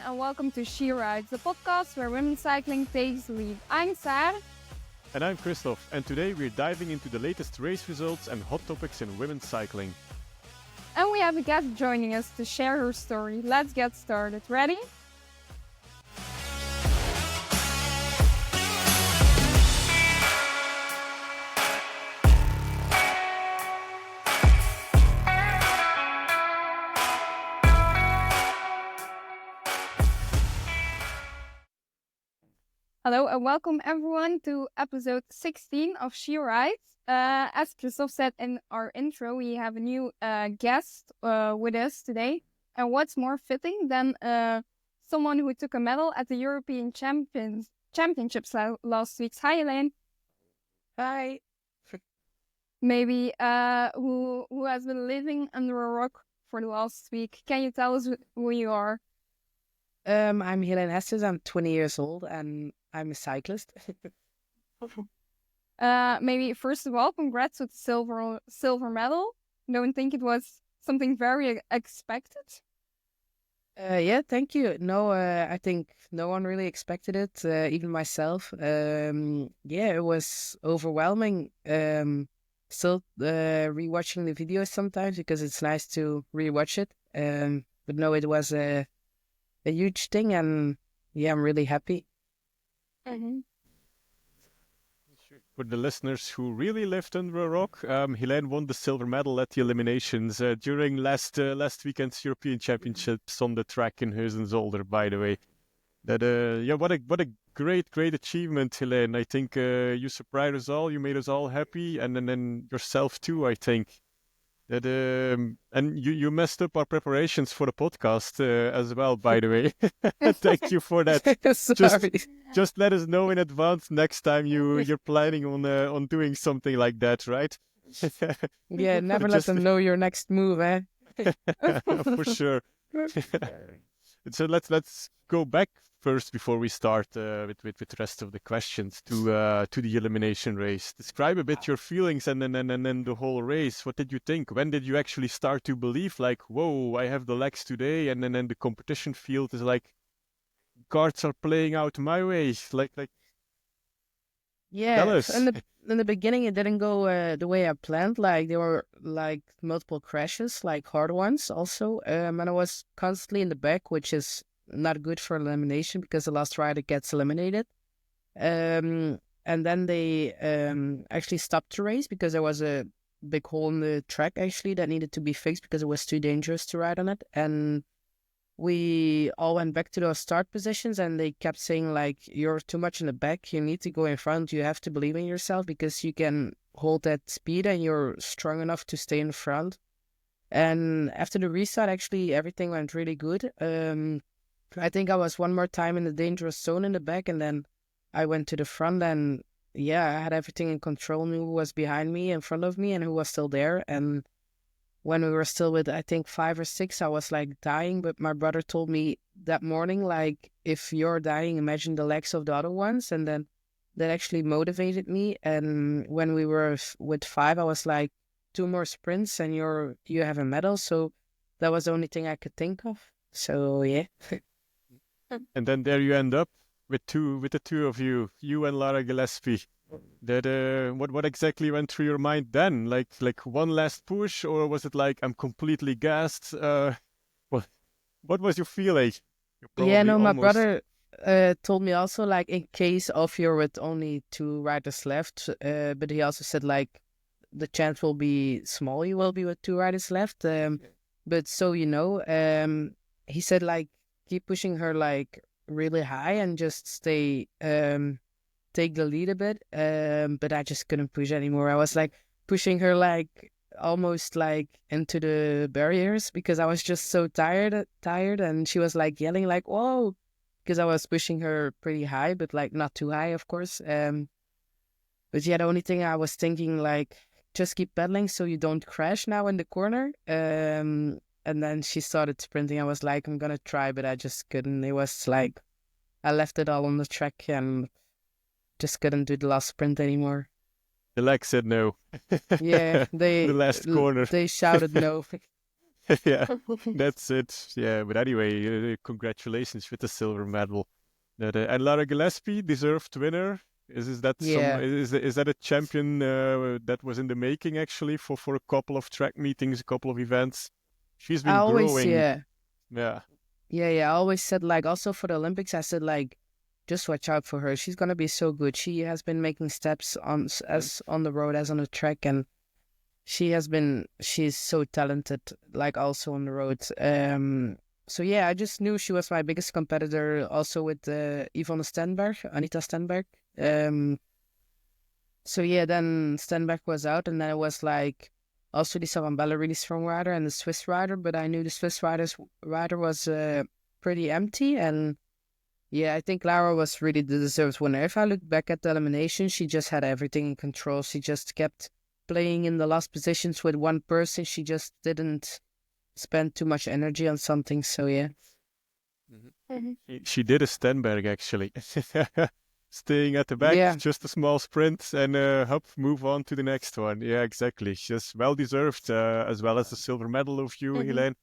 and welcome to She Rides, the podcast where women's cycling takes the lead. I'm Sarah. And I'm Christoph, and today we're diving into the latest race results and hot topics in women's cycling. And we have a guest joining us to share her story. Let's get started. Ready? Hello and welcome everyone to episode 16 of She Rides. As Christoph said in our intro, we have a new guest with us today. And what's more fitting than someone who took a medal at the European Championships last week. Hi, Hélène. Hi. Maybe who has been living under a rock for the last week. Can you tell us who you are? I'm Hélène Hesters. I'm 20 years old and I'm a cyclist. Maybe first of all, congrats with the silver medal. Don't think it was something very expected. Yeah, thank you. No, I think no one really expected it, even myself. It was overwhelming. Still rewatching the videos sometimes because it's nice to rewatch it. But no, it was a huge thing, and yeah, I'm really happy. Mm-hmm. For the listeners who really lived under a rock, Hélène won the silver medal at the eliminations during last weekend's European Championships on the track in Heusden-Zolder, by the way. What a great achievement, Hélène. I think you surprised us all, you made us all happy, and then yourself too, I think. And you messed up our preparations for the podcast as well, by the way. Thank you for that. Sorry. Just let us know in advance next time you're planning on doing something like that, right? Yeah, never let them know your next move, eh? For sure. So let's go back first before we start with the rest of the questions to the elimination race. Describe a bit your feelings and then the whole race. What did you think? When did you actually start to believe, like, whoa, I have the legs today, and then the competition field is like, cards are playing out my way, like. Yeah, Tell us. In the beginning, it didn't go the way I planned. Like, there were like multiple crashes, like hard ones also. And I was constantly in the back, which is not good for elimination because the last rider gets eliminated. And then they actually stopped the race because there was a big hole in the track actually that needed to be fixed because it was too dangerous to ride on it. And we all went back to those start positions and they kept saying, like, you're too much in the back, you need to go in front, you have to believe in yourself because you can hold that speed and you're strong enough to stay in front. And after the restart, actually, everything went really good. I think I was one more time in the dangerous zone in the back and then I went to the front and yeah, I had everything in control, knew who was behind me, in front of me, and who was still there. And when we were still with, I think, 5 or 6, I was like dying. But my brother told me that morning, like, if you're dying, imagine the legs of the other ones. And then that actually motivated me. And when we were with 5, I was like, 2 more sprints and you have a medal. So that was the only thing I could think of. So, yeah. And then there you end up with the two of you and Lara Gillespie. That what exactly went through your mind then? Like one last push, or was it like I'm completely gassed? What was your feeling? My brother told me also, like, in case of you're with only 2 riders left, but he also said, like, the chance will be small you will be with 2 riders left. But so he said, like, keep pushing her like really high and just stay take the lead a bit, but I just couldn't push anymore. I was like pushing her like almost like into the barriers because I was just so tired, and she was like yelling like, whoa, because I was pushing her pretty high, but like not too high, of course. But yeah, the only thing I was thinking, like, just keep pedaling so you don't crash now in the corner. And then she started sprinting. I was like, I'm gonna try, but I just couldn't. It was like I left it all on the track and just couldn't do the last sprint anymore. The legs said no. Yeah, the last corner. They shouted no. Yeah, that's it. Yeah, but anyway, congratulations with the silver medal. And Lara Gillespie, deserved winner. Is that Yeah, is that a champion that was in the making actually for a couple of track meetings, a couple of events? She's I been always, growing. yeah. Yeah. Yeah. I always said, like, also for the Olympics, I said, like, just watch out for her. She's gonna be so good. She has been making steps as on the road as on the track, and she's so talented, like also on the road. So yeah, I just knew she was my biggest competitor, also with Anita Stenberg. Um, so yeah, then Stenberg was out, and then it was like also Lisa Van Belle, really strong rider, and the Swiss rider. But I knew the Swiss rider was pretty empty, and yeah, I think Lara was really the deserved winner. If I look back at the elimination, she just had everything in control. She just kept playing in the last positions with one person. She just didn't spend too much energy on something. So yeah. Mhm. She did a Stenberg actually. Staying at the back, Yeah. just a small sprint, and hop, move on to the next one. Yeah, exactly. She's well deserved, as well as the silver medal of you, Mhm. Helene.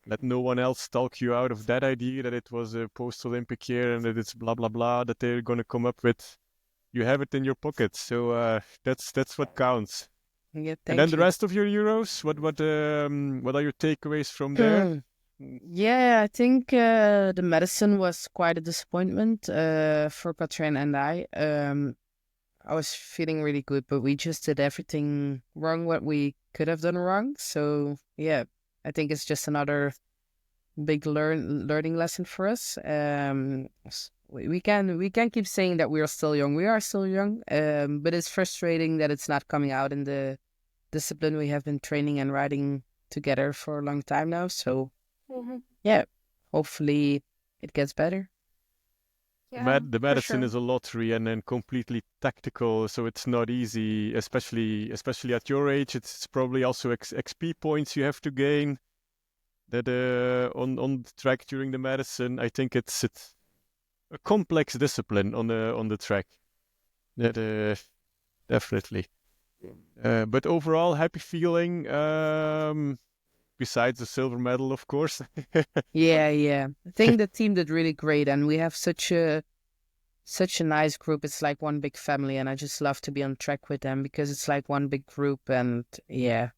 Let no one else talk you out of that idea that it was a post-Olympic year and that it's blah blah blah that they're gonna come up with. You have it in your pocket, so that's what counts. Yeah. And then Thank the you. rest of your Euros, what are your takeaways from there? Mm. Yeah, I think the medicine was quite a disappointment for Katrin and I. I was feeling really good, but we just did everything wrong what we could have done wrong. So yeah, I think it's just another big learning lesson for us. We can keep saying that we are still young. We are still young, but it's frustrating that it's not coming out in the discipline we have been training and riding together for a long time now. So Mhm. yeah, hopefully it gets better. Yeah, The for medicine sure. is a lottery and then completely tactical, so it's not easy, especially at your age. It's probably also XP points you have to gain that on the track during the medicine. I think it's a complex discipline on the track. That definitely. But overall, happy feeling. Besides the silver medal, of course. Yeah. I think the team did really great, and we have such a nice group. It's like one big family, and I just love to be on track with them because it's like one big group, and yeah,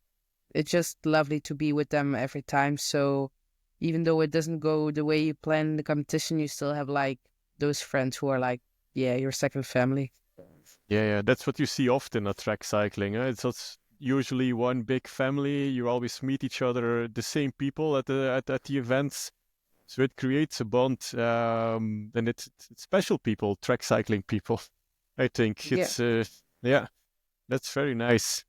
it's just lovely to be with them every time. So even though it doesn't go the way you plan the competition, you still have like those friends who are like, yeah, your second family. Yeah, that's what you see often at track cycling. It's usually one big family. You always meet each other, the same people at the events. So it creates a bond, and it's special people, track cycling people. I think Yeah. it's yeah, that's very nice.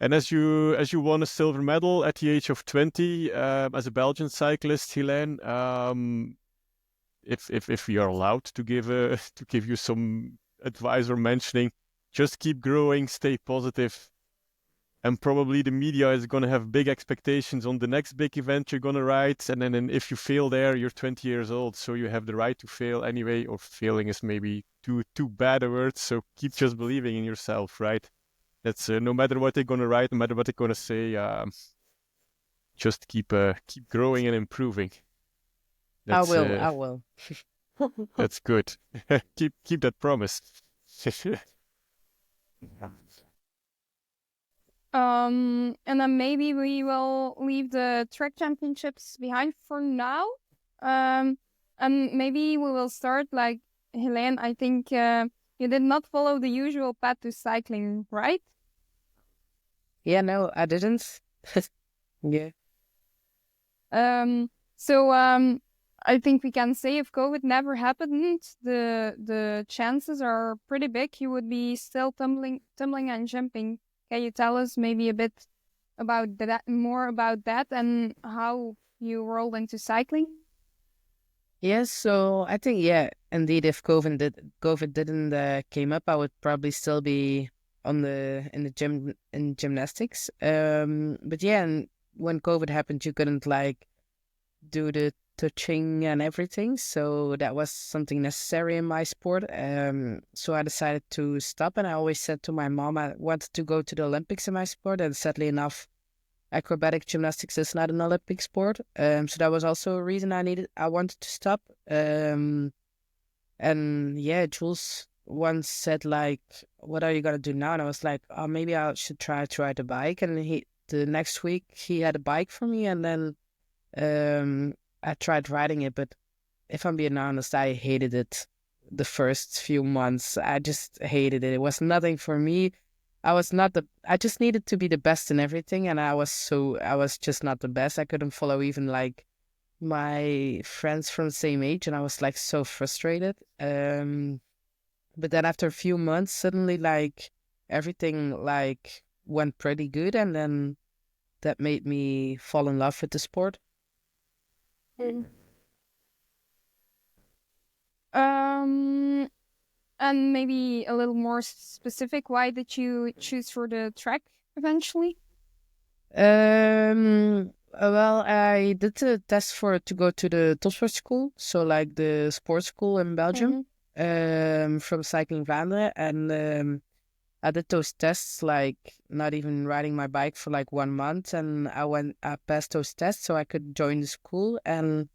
And as you won a silver medal at the age of 20, as a Belgian cyclist, Helene, if you're allowed to give to give you some advice or mentioning, just keep growing, stay positive, and probably the media is going to have big expectations on the next big event you're going to ride, and then if you fail there, you're 20 years old, so you have the right to fail anyway, or failing is maybe too bad a word, so keep just believing in yourself, right? That's no matter what they're going to write, no matter what they're going to say, just keep growing and improving. I That's will. uh, I will. that's good. Keep that promise. And then maybe we will leave the track championships behind for now. Um, and maybe we will start like Helene. I think you did not follow the usual path to cycling, right? Yeah, no, I didn't. Yeah. So I think we can say if COVID never happened, the chances are pretty big you would be still tumbling and jumping. Can you tell us maybe a bit about that, more about that, and how you rolled into cycling? Yes, so I think yeah, indeed, if COVID didn't came up, I would probably still be on the in the gym in gymnastics. But yeah, and when COVID happened, you couldn't like do the touching and everything, so that was something necessary in my sport. So I decided to stop, and I always said to my mom I wanted to go to the Olympics in my sport, and sadly enough, acrobatic gymnastics is not an Olympic sport. So that was also a reason I wanted to stop. And yeah, Jules once said like, "What are you gonna do now?" And I was like, "Oh, maybe I should try to ride a bike." And the next week he had a bike for me, and then I tried riding it. But if I'm being honest, I hated it. The first few months, I just hated it. It was nothing for me. I just needed to be the best in everything, and I was just not the best. I couldn't follow even like my friends from the same age, and I was like so frustrated. But then after a few months, suddenly like everything like went pretty good, and then that made me fall in love with the sport. Um, and maybe a little more specific, why did you choose for the track eventually? Well, I did the test to go to the topsport school, so like the sports school in Belgium, from Cycling Vlaanderen, and I did those tests, like not even riding my bike for like 1 month, and I passed those tests so I could join the school. And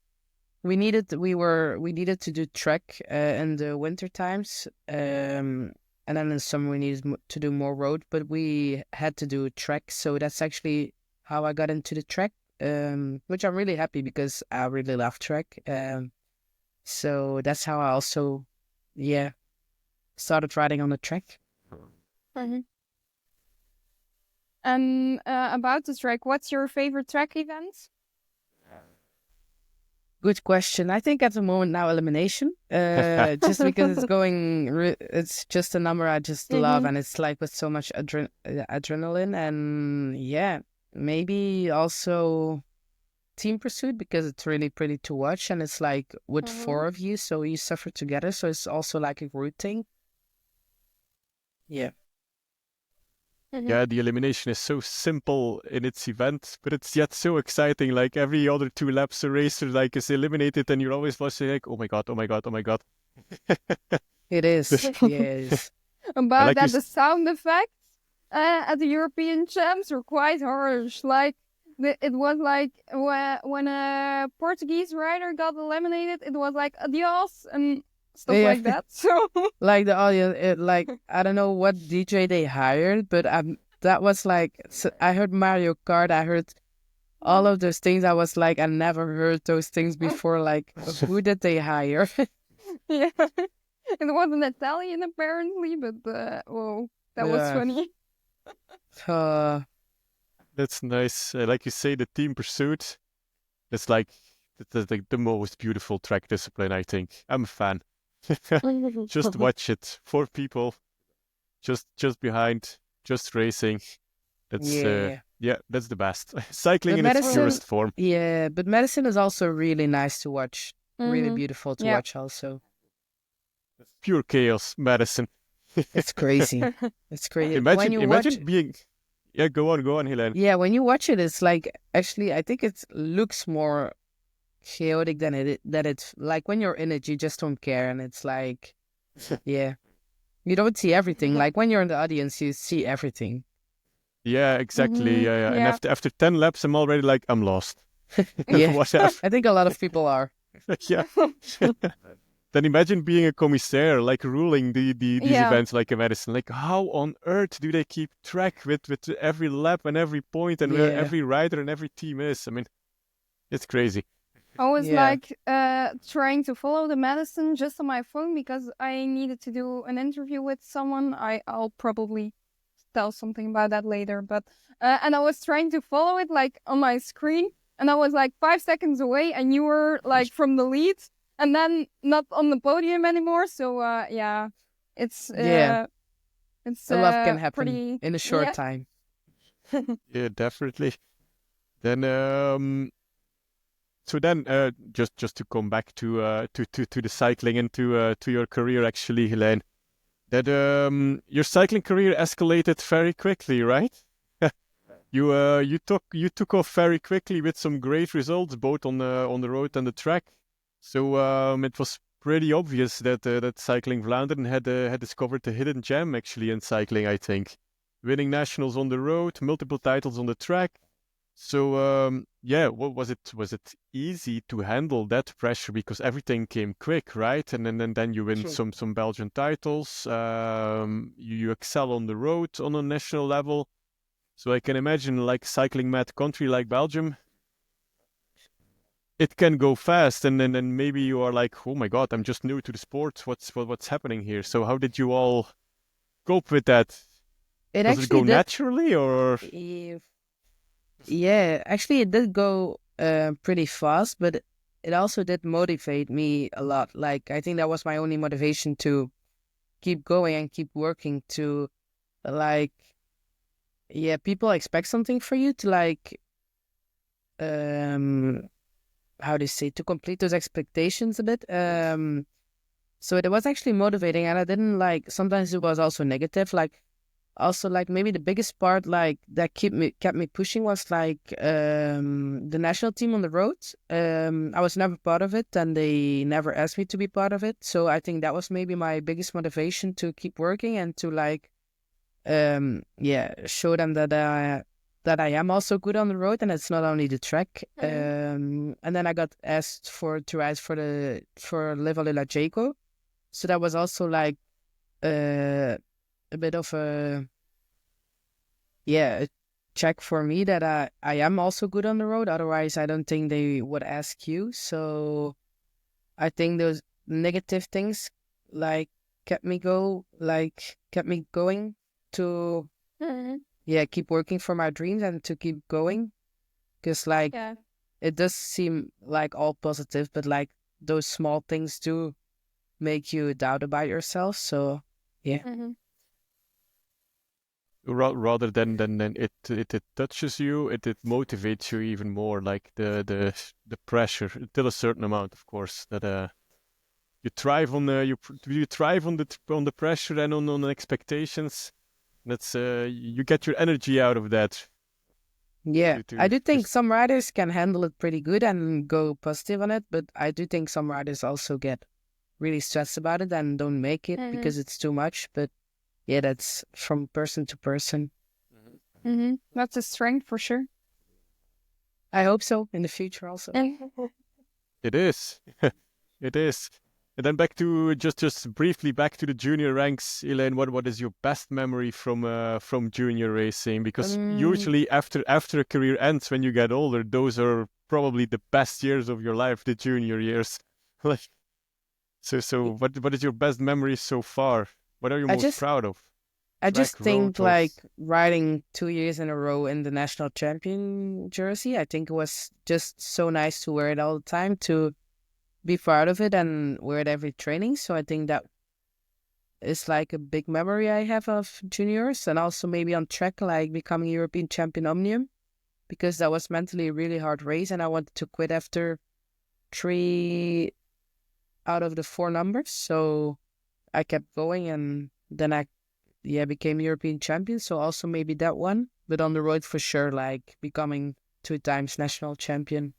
we needed to do trek in the winter times, and then in summer we needed to do more road, but we had to do trek. So that's actually how I got into the trek, which I'm really happy because I really love trek. So that's how I also, yeah, started riding on the trek. And about the track, what's your favorite track event? Good question. I think at the moment now elimination, just because it's going, it's just a number I just love, and it's like with so much adrenaline, and yeah, maybe also team pursuit because it's really pretty to watch, and it's like with 4 of you, so you suffer together, so it's also like a group thing. Yeah. Yeah, the elimination is so simple in its event, but it's yet so exciting. Like every other 2 laps, a racer like is eliminated, and you're always watching like, oh my god, oh my god, oh my god. It is. Yes. About like that, the sound effects at the European champs were quite harsh. Like it was like when a Portuguese rider got eliminated, it was like adios and stuff like that. So like the audience, like I don't know what DJ they hired, but that was like, so I heard Mario Kart, I heard all of those things. I was like, I never heard those things before. Like, who did they hire? Yeah, it was an Italian apparently, but oh, that was funny. That's nice. Like you say, the team pursuit. That's like the most beautiful track discipline, I think. I'm a fan. Just watch it. 4 people, just behind, just racing. That's that's the best. Cycling in its purest form. Yeah, but medicine is also really nice to watch. Really beautiful to watch also. Pure chaos, medicine. It's crazy. It's crazy. Imagine being. Yeah, go on, Hélène. Yeah, when you watch it, it's like, actually, I think it looks more chaotic than it's like when you're in it, you just don't care, and it's like, yeah, you don't see everything. Like when you're in the audience, you see everything. Yeah, exactly. Yeah. And after 10 laps, I'm already like, I'm lost. Yeah, I think a lot of people are. Yeah. Then imagine being a commissaire, like ruling these events like a medicine. Like, how on earth do they keep track with every lap and every point and where every rider and every team is? I mean, it's crazy. I was like trying to follow the medicine just on my phone because I needed to do an interview with someone. I'll probably tell something about that later. But and I was trying to follow it like on my screen, and I was like 5 seconds away, and you were like from the lead. And then not on the podium anymore, so it's a lot can happen in a short time. Yeah, definitely. Then so then just to come back to the cycling and to your career actually, Hélène, that your cycling career escalated very quickly, right? You took off very quickly with some great results both on the road and the track. So it was pretty obvious that Cycling Vlaanderen had discovered a hidden gem actually in cycling, I think. Winning nationals on the road, multiple titles on the track. So what was it? Was it easy to handle that pressure because everything came quick, right? And then you win True. some Belgian titles. You excel on the road on a national level. So I can imagine like cycling mad country like Belgium, it can go fast, and then maybe you are like, oh my God, I'm just new to the sport. What's happening here? So how did you all cope with that? It Does it actually go did. naturally or? Yeah, actually, it did go pretty fast, but it also did motivate me a lot. Like, I think that was my only motivation to keep going and keep working to, like, yeah, people expect something for you to, like, um, how do you say, to complete those expectations a bit. So it was actually motivating, and I didn't like, sometimes it was also negative. Like, also like maybe the biggest part like that kept me pushing was like the national team on the road. I was never part of it, and they never asked me to be part of it, so I think that was maybe my biggest motivation to keep working and to like show them that I am also good on the road, and it's not only the track. And then I got asked to ride for Live Jaco, so that was also like a bit of a check for me that I am also good on the road. Otherwise, I don't think they would ask you. So I think those negative things like kept me going to keep working for my dreams and to keep going. Because like Yeah. it does seem like all positive, but like those small things do make you doubt about yourself. So yeah. Rather than it touches you, it motivates you even more. Like the pressure till a certain amount, of course. That you thrive on you thrive on the pressure and on the expectations. That's you get your energy out of that. Yeah, I To do think just some riders can handle it pretty good and go positive on it, but I do think some riders also get really stressed about it and don't make it because it's too much. But yeah, that's from person to person. That's a strength for sure. I hope so in the future also. it is. It is. And then back to just briefly back to the junior ranks, Elaine. What is your best memory from junior racing? Because Um, usually after a career ends when you get older, those are probably the best years of your life, the junior years. Like so what is your best memory so far? What are you I most just proud of? I just Track, road, think or like riding 2 years in a row in the national champion jersey, I think it was just so nice to wear it all the time, to be part of it and wear it every training. So I think that is like a big memory I have of juniors, and also maybe on track, like becoming European champion Omnium, because that was mentally a really hard race, and I wanted to quit after 3 out of the 4 numbers. So I kept going, and then I became European champion. So also maybe that one, but on the road for sure, like becoming 2 times national champion.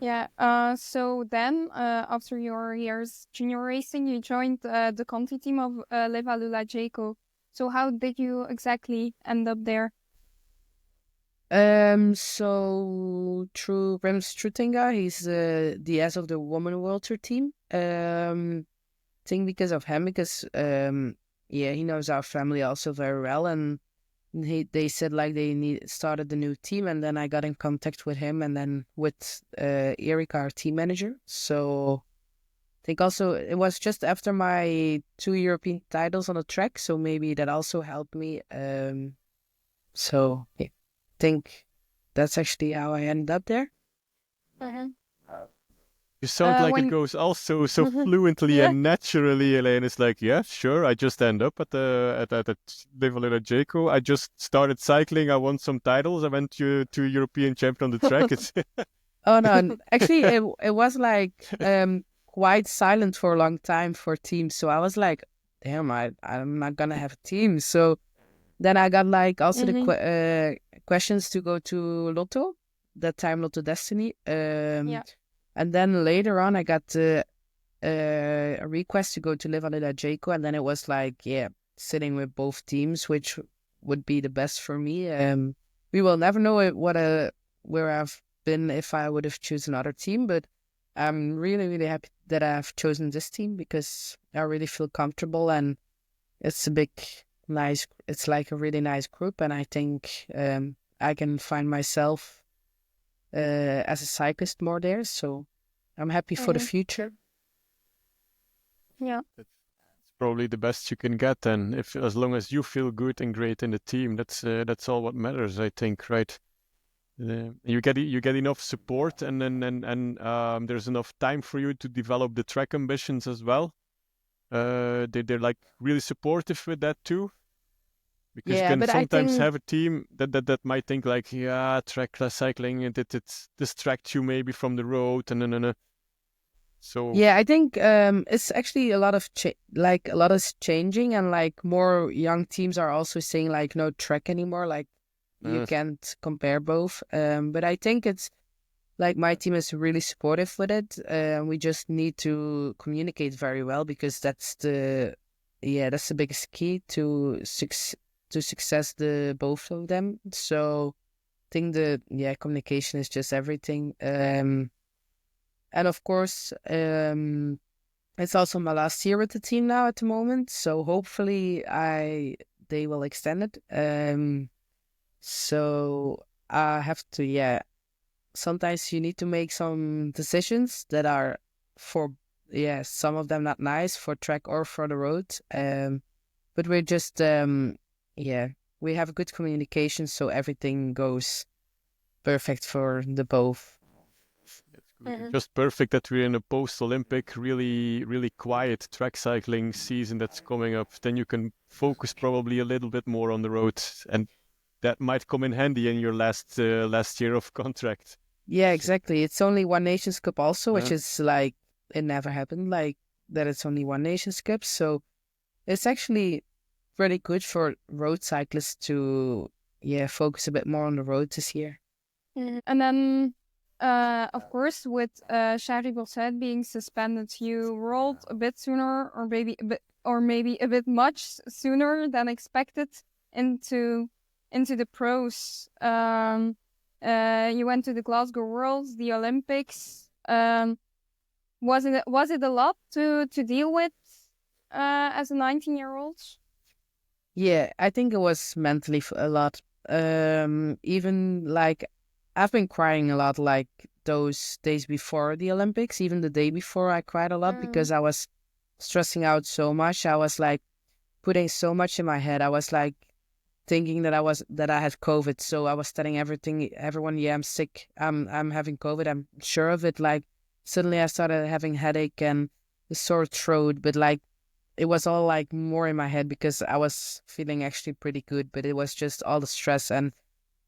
Yeah. So then, after your years junior racing, you joined the Conti team of Levallois Jaco. So how did you exactly end up there? So through Rem Strutinga, he's the S of the Woman World Tour team. Think because of him, because he knows our family also very well, and they said like they started the new team, and then I got in contact with him, and then with Erika, our team manager. So I think also it was just after my 2 European titles on the track, so maybe that also helped me. So yeah, think that's actually how I ended up there. you sound like it When goes also so fluently yeah. and naturally, Elaine. It's like, yeah, sure. I just end up at the Live Jaco. I just started cycling. I won some titles. I went to European champion on the track. It's Oh no, and actually it was like quite silent for a long time for teams. So I was like, damn, I'm not gonna have a team. So then I got like also the questions to go to Lotto, that time Lotto Destiny. Yeah. And then later on I got a request to go to live under that Jaco, and then it was like, yeah, sitting with both teams, which would be the best for me. We will never know where I've been if I would have chosen another team, but I'm really, really happy that I've chosen this team because I really feel comfortable, and it's it's like a really nice group, and I think I can find myself as a cyclist more there. So I'm happy for the future. Yeah. It's probably the best you can get, and if as long as you feel good and great in the team, that's all what matters, I think, right? You get enough support, and there's enough time for you to develop the track ambitions as well. They're like really supportive with that too, because you Yeah, can but I sometimes think have a team that might think like, yeah, track class cycling, it distracts you maybe from the road, and. So yeah, I think it's actually a lot of like a lot is changing, and like more young teams are also saying like no track anymore. Like you uh, can't compare both. But I think it's like my team is really supportive with it. We just need to communicate very well because that's the biggest key to success the both of them. So I think communication is just everything. And of course, it's also my last year with the team now at the moment. So hopefully they will extend it. So I have to, sometimes you need to make some decisions that are for, some of them not nice for track or for the road. But we're just, we have good communication, so everything goes perfect for the both. it's good. And just perfect that we're in a post-Olympic, really, really quiet track cycling season that's coming up. Then you can focus probably a little bit more on the road, and that might come in handy in your last year of contract. Yeah, exactly. It's only one Nations Cup also, which Uh, is like, it never happened, like that it's only one Nations Cup. So it's actually pretty good for road cyclists to, focus a bit more on the road this year. And then, of course, with Charles Bosset being suspended, you rolled a bit sooner, or maybe a bit much sooner than expected into the pros. You went to the Glasgow Worlds, the Olympics. Was it a lot to deal with as a 19-year-old? Yeah, I think it was mentally a lot. Even like I've been crying a lot, like those days before the Olympics, even the day before, I cried a lot because I was stressing out so much. I was like putting so much in my head. I was like thinking that I had COVID. So I was telling everyone, yeah, I'm sick. I'm having COVID. I'm sure of it. Like suddenly I started having headache and a sore throat, but like it was all like more in my head because I was feeling actually pretty good, but it was just all the stress and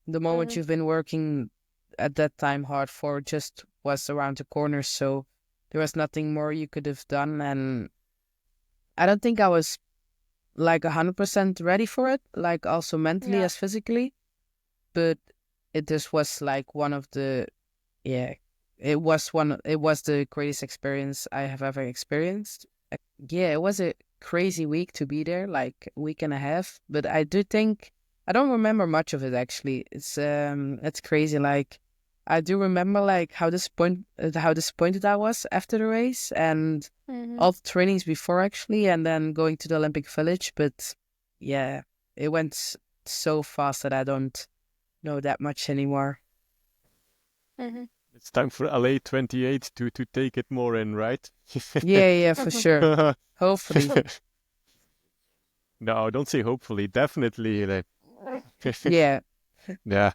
the moment you've been working at that time hard for just was around the corner. So there was nothing more you could have done. And I don't think I was like 100% ready for it, like also mentally Yeah. as physically, but it just was like yeah, it was the greatest experience I have ever experienced. Yeah, it was a crazy week to be there, like a week and a half, but I do think I don't remember much of it actually. It's crazy. Like I do remember like how disappointed I was after the race and all the trainings before actually, and then going to the Olympic Village. But yeah, it went so fast that I don't know that much anymore. it's time for LA 28 to take it more in, right? Yeah, for sure. Hopefully. No, don't say hopefully. Definitely. Yeah. Yeah.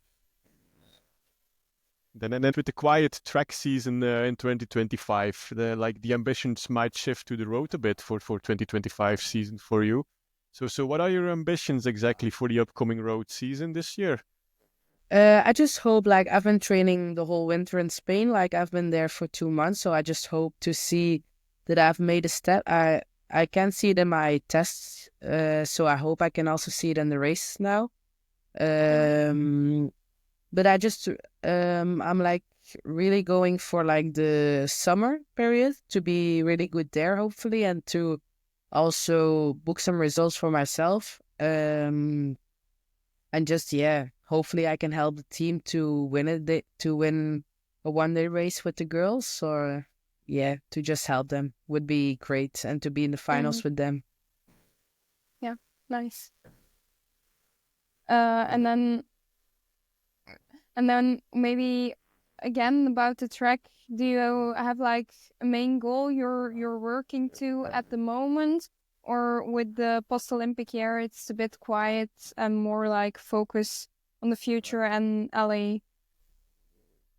Then with the quiet track season in 2025, the ambitions might shift to the road a bit for 2025 season for you. So what are your ambitions exactly for the upcoming road season this year? I just hope, like, I've been training the whole winter in Spain. Like, I've been there for 2 months, so I just hope to see that I've made a step. I can see it in my tests, so I hope I can also see it in the race now. But I'm like really going for like the summer period to be really good there, hopefully, and to also book some results for myself. just hopefully I can help the team to win a 1-day race with the girls, or to just help them would be great, and to be in the finals with them. Yeah, nice. And then maybe again about the track. Do you have like a main goal you're working to at the moment, or with the post-Olympic year it's a bit quiet and more like focus on the future and LA?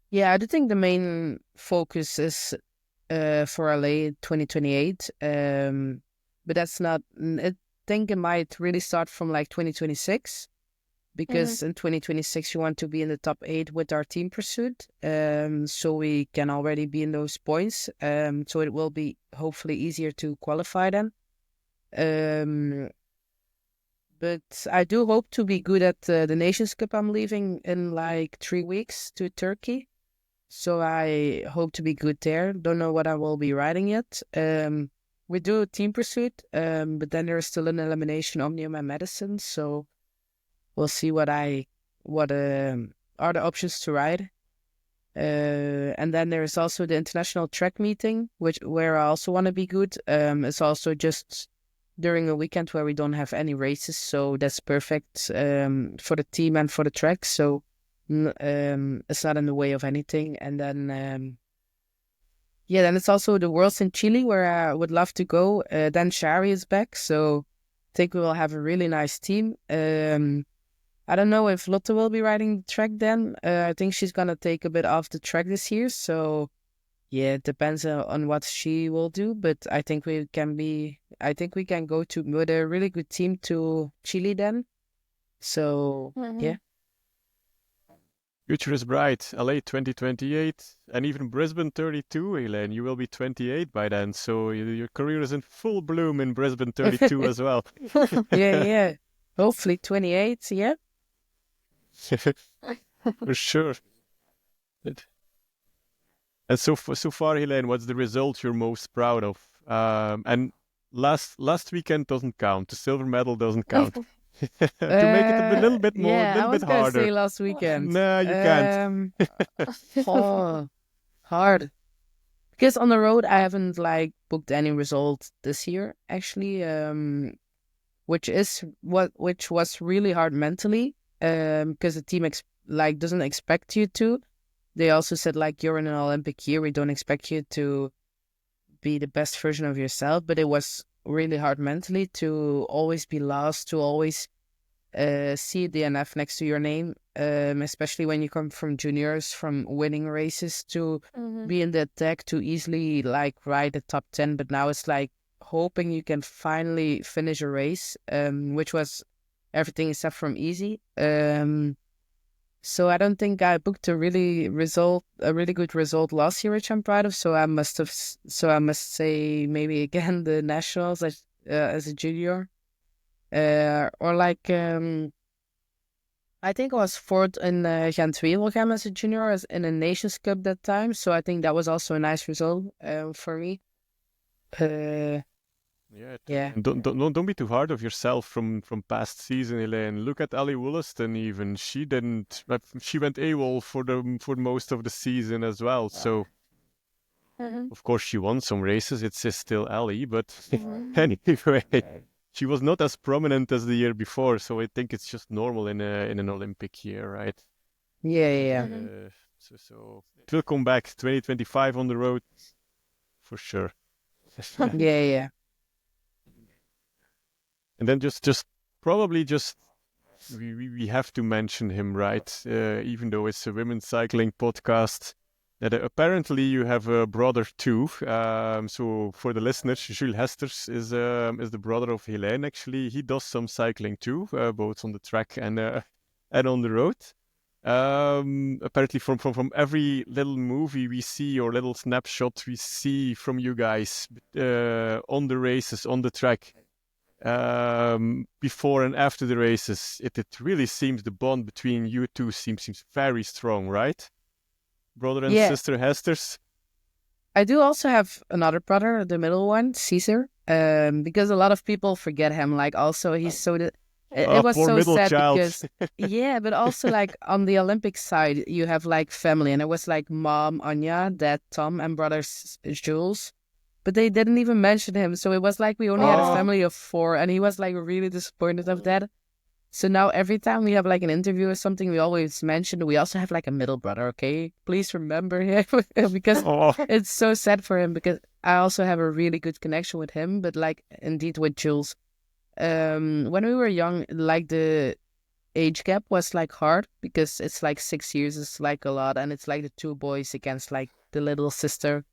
Yeah, I do think the main focus is for LA 2028. But that's not. I think it might really start from like 2026, because in 2026 you want to be in the top 8 with our team pursuit. So we can already be in those points. So it will be hopefully easier to qualify then. But I do hope to be good at the Nations Cup. I'm leaving in like 3 weeks to Turkey. So I hope to be good there. Don't know what I will be riding yet. We do team pursuit, but then there is still an elimination, Omnium and Medicine. So we'll see what are the options to ride. And then there is also the international track meeting, where I also want to be good. It's also just during a weekend where we don't have any races, so that's perfect for the team and for the track. So it's not in the way of anything. And then then it's also the Worlds in Chile, where I would love to go. Then Shari is back, so I think we will have a really nice team. I don't know if Lotte will be riding the track then. I think she's gonna take a bit off the track this year, so it depends on what she will do. But I think we can go to with a really good team to Chile then. So Future is bright. LA 2028 and even Brisbane 32, Hélène. You will be 28 by then, so your career is in full bloom in Brisbane 32 as well. yeah. Hopefully 28, yeah. For sure. And so far, Hélène, what's the result you're most proud of? And last weekend doesn't count. The silver medal doesn't count. To make it a little bit more, I was bit gonna harder. say last weekend. No, you can't. Hard. Because on the road, I haven't like booked any result this year, actually. Which was really hard mentally. Because the team doesn't expect you to. They also said like, you're in an Olympic year, we don't expect you to be the best version of yourself. But it was really hard mentally to always be last, to always see DNF next to your name, especially when you come from juniors, from winning races, to be in the attack, to easily like ride the top 10. But now it's like hoping you can finally finish a race, which was everything except from easy. So I don't think I booked a really good result last year, which I'm proud of. So I must say maybe again the nationals as a junior, or like I think I was fourth in Gent-Wevelgem as a junior, as in a Nations Cup that time. So I think that was also a nice result for me. Don't be too hard of yourself from past season, Hélène. Look at Ali Wollaston. Even she went AWOL for most of the season as well. So of course she won some races. It's still Ali, but anyway, she was not as prominent as the year before. So I think it's just normal in an Olympic year, right? So it will come back 2025 on the road for sure. Yeah. And then we have to mention him, right? Even though it's a women's cycling podcast, that apparently you have a brother too. So for the listeners, Jules Hesters is the brother of Hélène. Actually, he does some cycling too, both on the track and on the road. Apparently from every little movie we see or little snapshot we see from you guys on the races, on the track, before and after the races, it really seems the bond between you two seems very strong, right? Brother and sister Hesters. I do also have another brother, the middle one, Cesar, because a lot of people forget him. Like, also he's It was Poor so middle sad child. because, yeah, but also like on the Olympic side, you have like family, and it was like mom, Anya, dad, Tom, and brothers, Jules. But they didn't even mention him. So it was like we only had a Oh, family of 4, and he was like really disappointed of that. So now every time we have like an interview or something, we always mention we also have like a middle brother, okay? Please remember him because oh, it's so sad for him because I also have a really good connection with him, but like indeed with Jules. When we were young, like the age gap was like hard because it's like 6 years, it's like a lot, and it's like the 2 boys against like the little sister.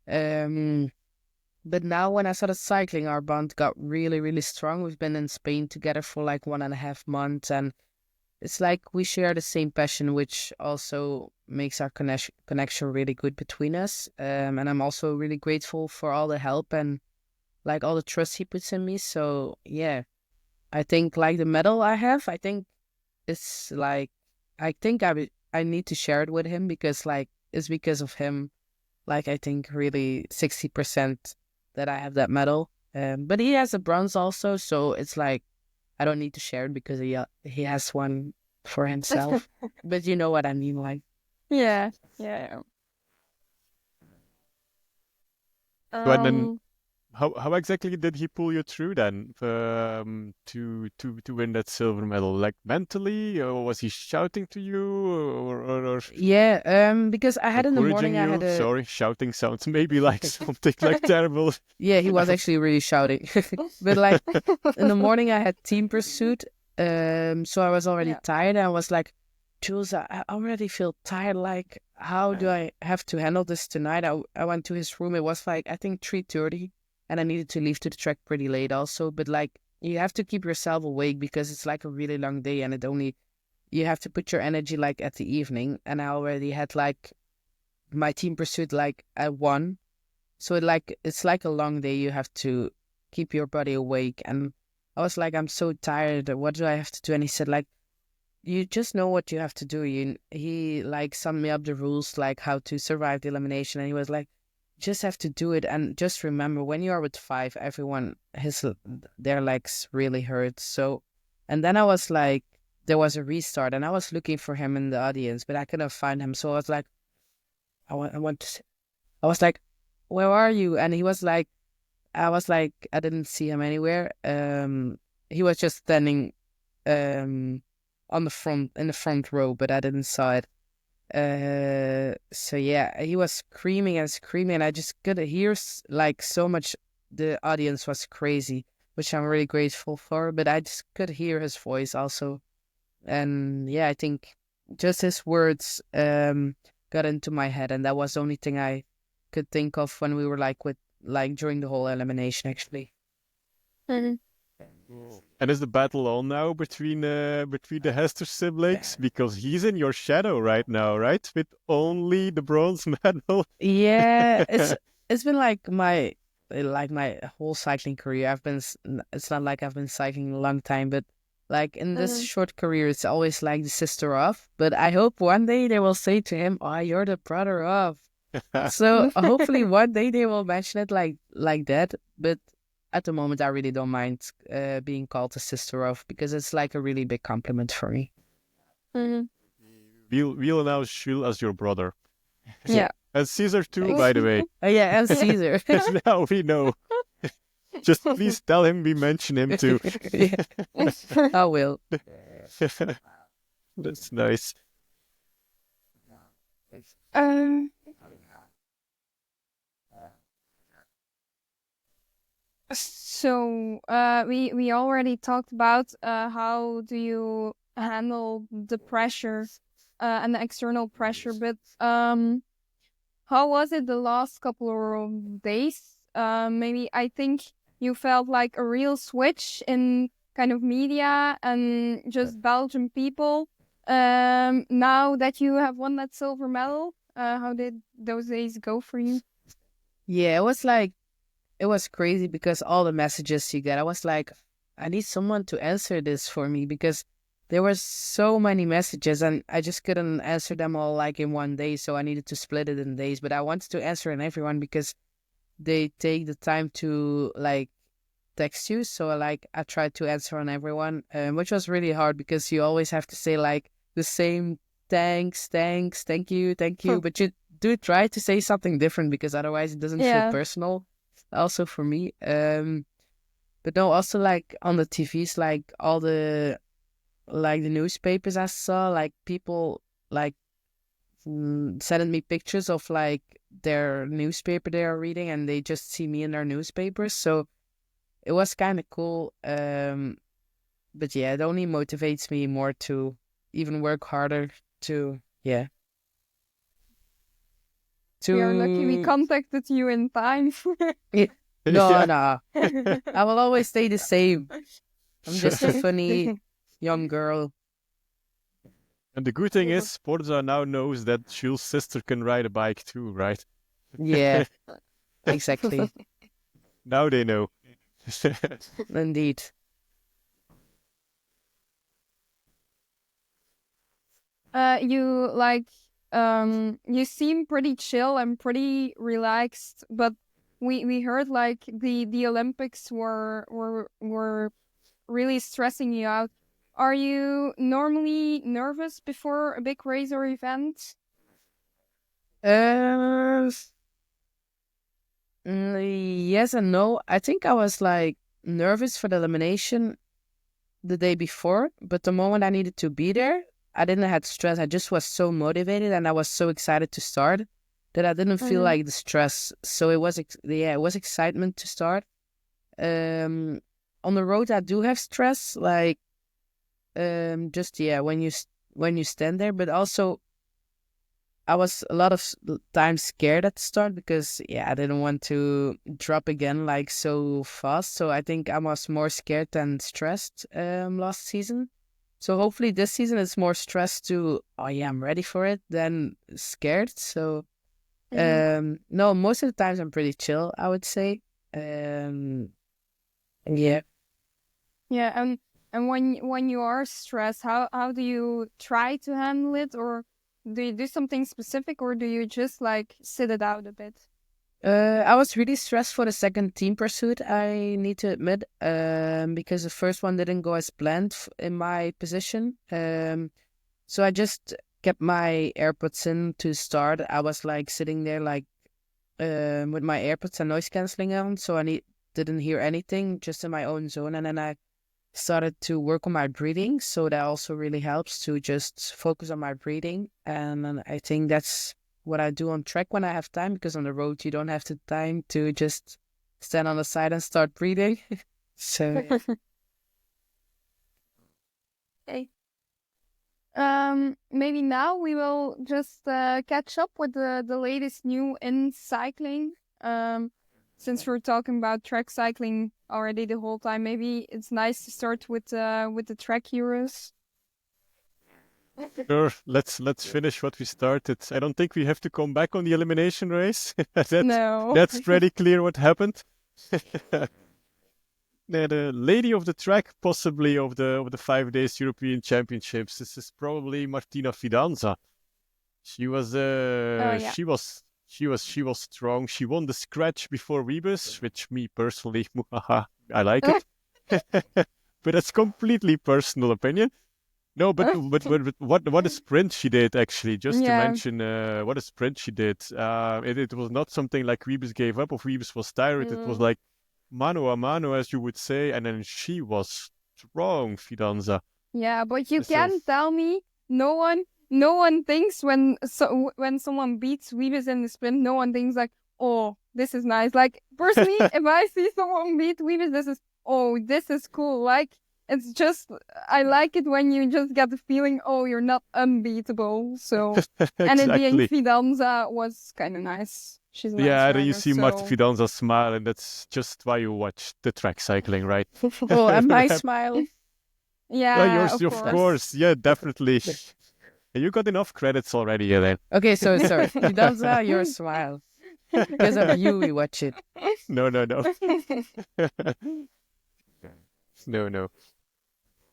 Um, but now when I started cycling, our bond got really, really strong. We've been in Spain together for like 1.5 months, and it's like we share the same passion, which also makes our connection really good between us. And I'm also really grateful for all the help and like all the trust he puts in me. So yeah, I think like the medal I have, I think it's like I think I need to share it with him because like it's because of him. Like I think really 60% that I have that medal. But he has a bronze also, so it's like I don't need to share it because he has one for himself. But you know what I mean, like Yeah, yeah. so and then Um, how exactly did he pull you through then to win that silver medal? Like mentally, or was he shouting to you, or yeah. Because I had in the encouraging morning I you? had a Sorry, shouting sounds maybe like something like terrible. yeah, he was actually really shouting. But like in the morning I had team pursuit. So I was already yeah. tired and I was like, Jules, I already feel tired. Like, how do I have to handle this tonight? I went to his room. It was like I think 3:30, and I needed to leave to the track pretty late also. But like you have to keep yourself awake because it's like a really long day, and it only you have to put your energy like at the evening. And I already had like my team pursuit like at 1. So it's like a long day. You have to keep your body awake. And I was like, I'm so tired. What do I have to do? And he said, like, you just know what you have to do. He like summed me up the rules, like how to survive the elimination. And he was like, just have to do it. And just remember, when you are with 5, everyone their legs really hurt. So, and then I was like, there was a restart, and I was looking for him in the audience, but I couldn't find him. So I was like, I want to. I was like, where are you? And he was like, I was like, I didn't see him anywhere. He was just standing on the front in the front row, but I didn't saw it. So yeah, he was screaming and screaming, and I just could hear like so much. The audience was crazy, which I'm really grateful for. But I just could hear his voice also, and yeah, I think just his words got into my head, and that was the only thing I could think of when we were like during the whole elimination actually. Mhm. And is the battle on now between the Hester siblings? Because he's in your shadow right now, right? With only the bronze medal. Yeah, it's been like my whole cycling career. It's not like I've been cycling a long time, but like in this Mhm. short career, it's always like the sister of. But I hope one day they will say to him, "Oh, you're the brother of." So hopefully one day they will mention it like that. But at the moment, I really don't mind being called a sister of because it's like a really big compliment for me. Mhm. We'll announce Jules as your brother. Yeah. And Caesar too, Thanks. by the way. Yeah, and Caesar. Now we know. Just please tell him we mention him too. Yeah, I will. That's nice. Um, so we already talked about how do you handle the pressure and the external pressure, but how was it the last couple of days? Maybe I think you felt like a real switch in kind of media and just Belgian people. Now that you have won that silver medal, how did those days go for you? Yeah, it was crazy because all the messages you get, I was like, I need someone to answer this for me because there were so many messages and I just couldn't answer them all like in one day. So I needed to split it in days. But I wanted to answer in everyone because they take the time to like text you. So I tried to answer on everyone, which was really hard because you always have to say like the same thanks, thank you, but you do try to say something different because otherwise it doesn't feel personal. Also for me, but no, also like on the TVs, like all the newspapers I saw, like people like sending me pictures of like their newspaper they are reading, and they just see me in their newspapers. So it was kind of cool. But yeah, it only motivates me more to even work harder to We are lucky we contacted you in time. No. I will always stay the same. I'm just a funny young girl. And the good thing is, Sporza now knows that Jules' sister can ride a bike too, right? Yeah, exactly. Now they know. Indeed. You seem pretty chill and pretty relaxed, but we heard like the Olympics were really stressing you out. Are you normally nervous before a big race or event? Yes and no. I think I was like nervous for the elimination the day before, but the moment I needed to be there, I didn't have stress. I just was so motivated and I was so excited to start that I didn't feel like the stress. So it was it was excitement to start. On the road I do have stress, like just when you stand there, but also I was a lot of times scared at the start because I didn't want to drop again like so fast. So I think I was more scared than stressed last season. So hopefully this season it's more stressed to I'm ready for it than scared. So no, most of the times I'm pretty chill, I would say. Yeah. Yeah, and when you are stressed, how do you try to handle it, or do you do something specific, or do you just like sit it out a bit? I was really stressed for the second team pursuit, I need to admit, because the first one didn't go as planned in my position. So I just kept my AirPods in to start. I was like sitting there like with my AirPods and noise cancelling on, so didn't hear anything, just in my own zone. And then I started to work on my breathing, so that also really helps to just focus on my breathing. And I think that's what I do on track when I have time, because on the road you don't have the time to just stand on the side and start breathing. So Okay. Maybe now we will just catch up with the latest new in cycling. Since we're talking about track cycling already the whole time, maybe it's nice to start with the track heroes. Sure, let's finish what we started. I don't think we have to come back on the elimination race. No. That's pretty clear what happened. The lady of the track, possibly of the 5 days European Championships, this is probably Martina Fidanza. She was she was strong. She won the scratch before Wiebes, which me personally, I like it. But that's completely personal opinion. No, but what a sprint she did, actually. Just to mention what a sprint she did. It was not something like Wiebes gave up or Wiebes was tired. It was like mano a mano, as you would say, and then she was strong, Fidanza. Yeah, but you can't tell me no one thinks when someone beats Wiebes in the sprint, no one thinks like, oh, this is nice. Like personally, if I see someone beat Wiebes, this is cool. Like it's just I like it when you just get the feeling, oh, you're not unbeatable. So Exactly. And it being Fidanza was kind of nice. She's a nice then you see Marta Fidanza smile, and that's just why you watch the track cycling, right? Oh, and my smile. Yeah, yours, of course. Yeah, definitely. You got enough credits already, Hélène. Okay, so sorry. Fidanza, your smile. Because of you, we watch it. No. No.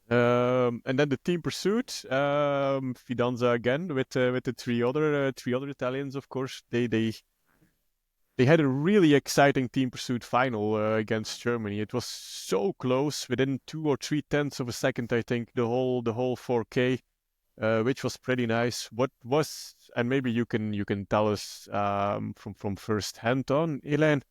And then the team pursuit, Fidanza again with the three other Italians, of course. They they had a really exciting team pursuit final against Germany. It was so close, within 2 or 3 tenths of a second, I think, the whole 4K, which was pretty nice. What was, and maybe you can tell us from first hand on, Hélène,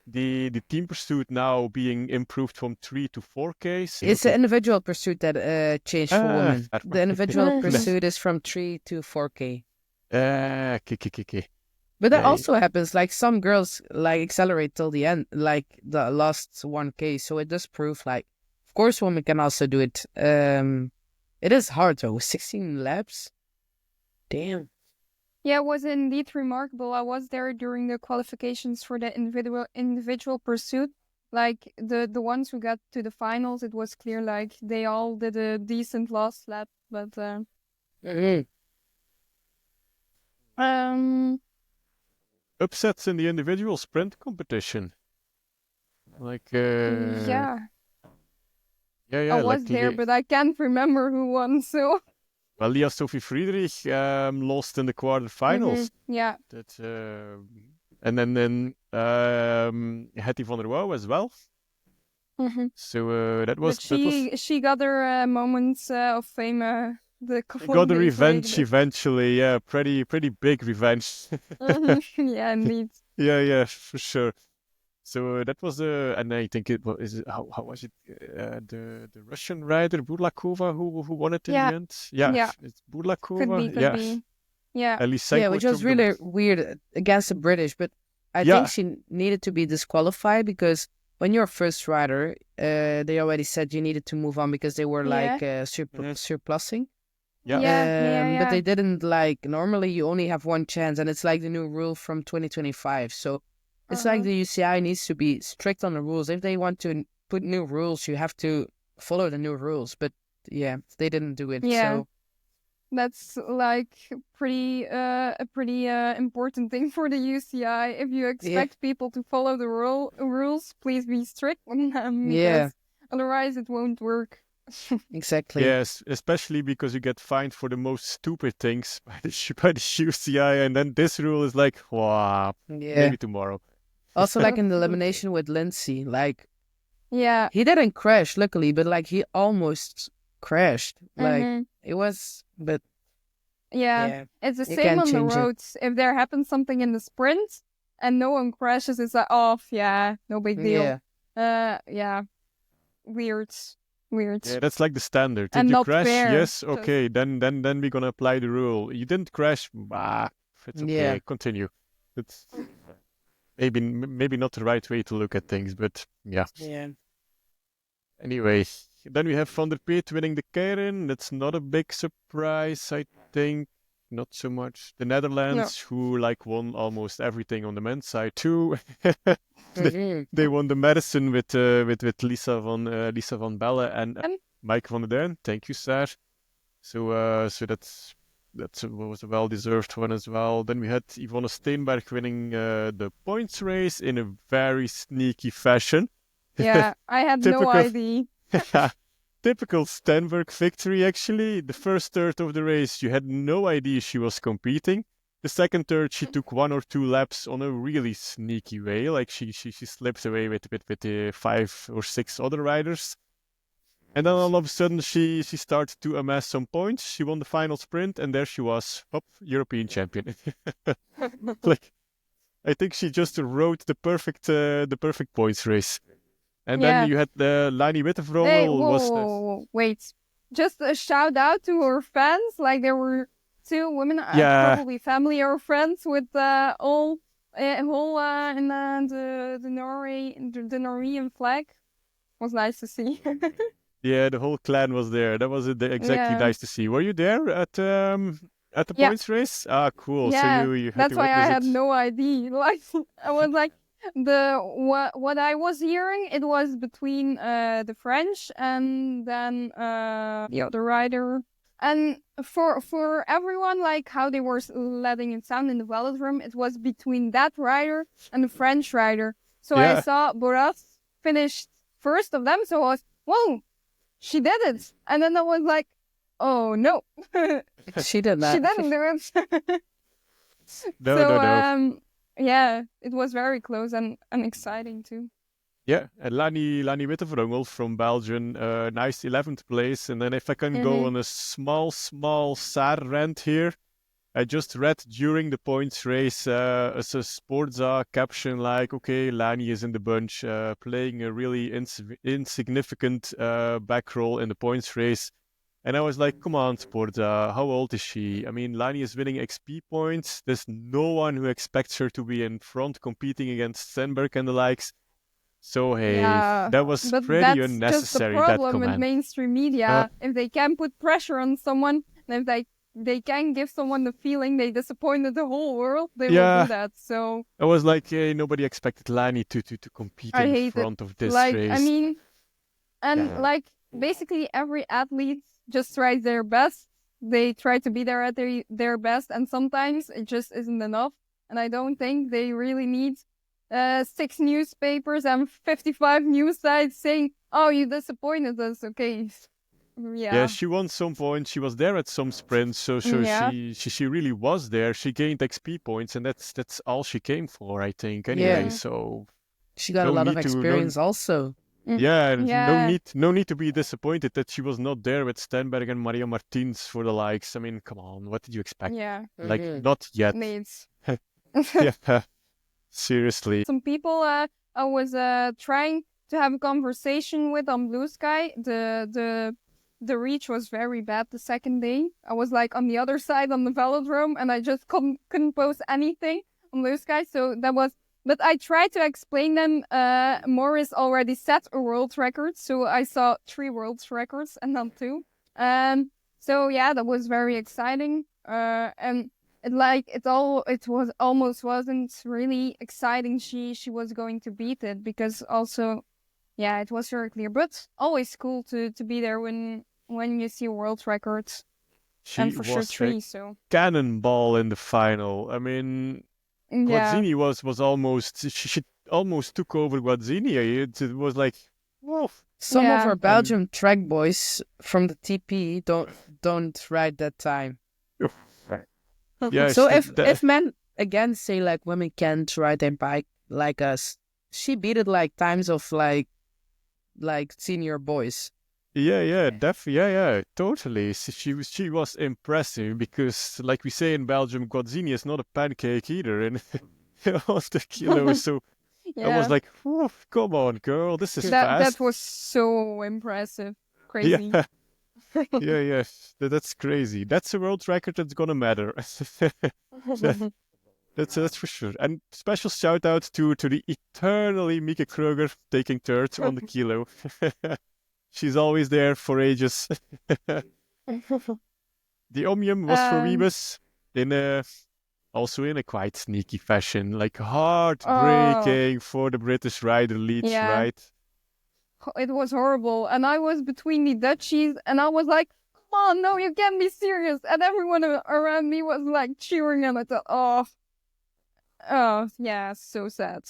the team pursuit now being improved from 3 to 4Ks. It's the individual pursuit that changed for women. The individual Mhm. pursuit is from 3 to 4K. Okay. But that Yeah. also happens, like some girls like accelerate till the end, like the last 1K. So it does prove like, of course, women can also do it. It is hard though, 16 laps. Damn. Yeah, it was indeed remarkable. I was there during the qualifications for the individual pursuit. Like the ones who got to the finals, it was clear like they all did a decent last lap. But Upsets in the individual sprint competition. Like, yeah, yeah, I was like there, but I can't remember who won. So well, Lia Sophie Friedrich lost in the quarterfinals. yeah, That and then Hetty van der Wouw as well. So that was but she got her moments of fame. The got the revenge later. eventually. Yeah, pretty big revenge. Yeah, indeed. Yeah, for sure. So that was and I think it was how was it the Russian rider Burlakova who won it in the end? Yeah. It's Burlakova. Could be. Yeah. Lysenko Which was took really weird against the British, but I think she needed to be disqualified because when you're a first rider, they already said you needed to move on because they were like surplusing. But they didn't like. Normally, you only have one chance, and it's like the new rule from 2025. So it's like the UCI needs to be strict on the rules. If they want to put new rules, you have to follow the new rules. But yeah, they didn't do it. Yeah. So that's like a pretty important thing for the UCI. If you expect people to follow the rules, please be strict on them because otherwise it won't work. Exactly. Yes, especially because you get fined for the most stupid things by the UCI, and then this rule is like, wow, maybe tomorrow. Also, like in the elimination with Lindsay, like, he didn't crash, luckily, but like he almost crashed. Like it was, but it's the same on the roads. If there happens something in the sprint and no one crashes, it's like, oh yeah, no big deal. Weird. Yeah, that's like the standard. And Did you not crash? fair. Yes, okay, then we're gonna apply the rule. You didn't crash, it's okay, continue. It's maybe not the right way to look at things, but yeah. Anyway, then we have Van der Peet winning the Keirin. That's not a big surprise, I think. Not so much. The Netherlands, who like won almost everything on the men's side too. They won the Madison with Lisa van Belle and Mike van der Duin. Thank you, sir. So that's was a well-deserved one as well. Then we had Yvonne Steenberg winning the points race in a very sneaky fashion. Yeah, I had no idea. Typical Stenberg victory, actually. The first third of the race, you had no idea she was competing. The second third, she took 1 or 2 laps on a really sneaky way. Like she slipped away with 5 or 6 other riders. And then all of a sudden, she started to amass some points. She won the final sprint, and there she was, European champion. Like, I think she just rode the perfect points race. And then you had Lani Wittevrommel. Hey, whoa, wait. Just a shout out to her fans. Like there were 2 women, probably family or friends with all in the Norwegian flag. Was nice to see. Yeah, the whole clan was there. That was exactly nice to see. Were you there at the points race? Ah, cool. Yeah, so you had that's to why I had it. no idea. Like I was like. What I was hearing, it was between the French and then the other rider, and for everyone, like how they were letting it sound in the velodrome, it was between that rider and the French rider. So I saw Boras finished first of them, so I was, whoa, she did it, and then I was like, oh no, she did that. She didn't do it. No. Yeah, it was very close and exciting too. Yeah, and Lani Wittevrongel from Belgium, nice 11th place. And then if I can go on a small sad rant here, I just read during the points race a Sportza caption like, okay, Lani is in the bunch, playing a really insignificant back role in the points race. And I was like, come on, Sportza, how old is she? I mean, Lani is winning XP points. There's no one who expects her to be in front competing against Stenberg and the likes. So, hey, Yeah, that was but pretty that's just the unnecessary, that problem with comment. mainstream media. If they can put pressure on someone, and if they can give someone the feeling they disappointed the whole world, they will Yeah, do that. So I was like, hey, nobody expected Lani to compete I in hate it. front of this Like, I race. mean, and Yeah. like basically every athlete just tries their best. They try to be there at their best, and sometimes it just isn't enough. And I don't think they really need 6 newspapers and 55 news sites saying, "Oh, you disappointed us." Okay, Yeah, yeah, she won some points. She was there at some sprints, so yeah, she really was there. She gained XP points, and that's all she came for, I think. Anyway, Yeah. mm, so She got a no lot of need to no experience also. yeah yeah, no need to be disappointed that she was not there with Stenberg and Maria Martins for the likes. I mean, come on, what did you expect? yeah. Like Mm-hmm. not yet. Needs. Yeah, seriously. Some people I was trying to have a conversation with on Blue Sky. The reach was very bad the second day. I was like on the other side on the velodrome, and I just couldn't post anything on Blue Sky. So that was. But I tried to explain them. Morris already set a world record, so I saw 3 world records and not 2. So yeah, that was very exciting. And it was almost wasn't really exciting she was going to beat it, because also yeah, it was very clear, but always cool to be there when you see world records, and She for sure was a 3. So cannonball in the final. I mean, yeah, Guazzini was almost she almost took over Guazzini. It was like, whoa. Some of yeah, our And Belgium track boys from the TP don't ride that time. yeah, So if men again say like women can't ride their bike like us, she beat it like times of like senior boys. yeah, totally. She was impressive because, like we say in Belgium, Guazzini is not a pancake either, and on the kilo. So I was yeah. like, whew, come on, girl, this is That fast. was so impressive, Yeah, crazy. yeah. That's crazy. That's a world record that's gonna matter. That's for sure. And special shout out to the eternally Mieke Kruger taking third on the kilo. She's always there for ages. The Omnium was for um, Rebus also in a quite sneaky fashion, like oh heartbreaking for the British rider Leach, yeah, right? it was horrible, and I was between the Dutchies, and I was like, "Come on, no, you can't be serious!" And everyone around me was like cheering, and I thought, oh, yeah, so sad.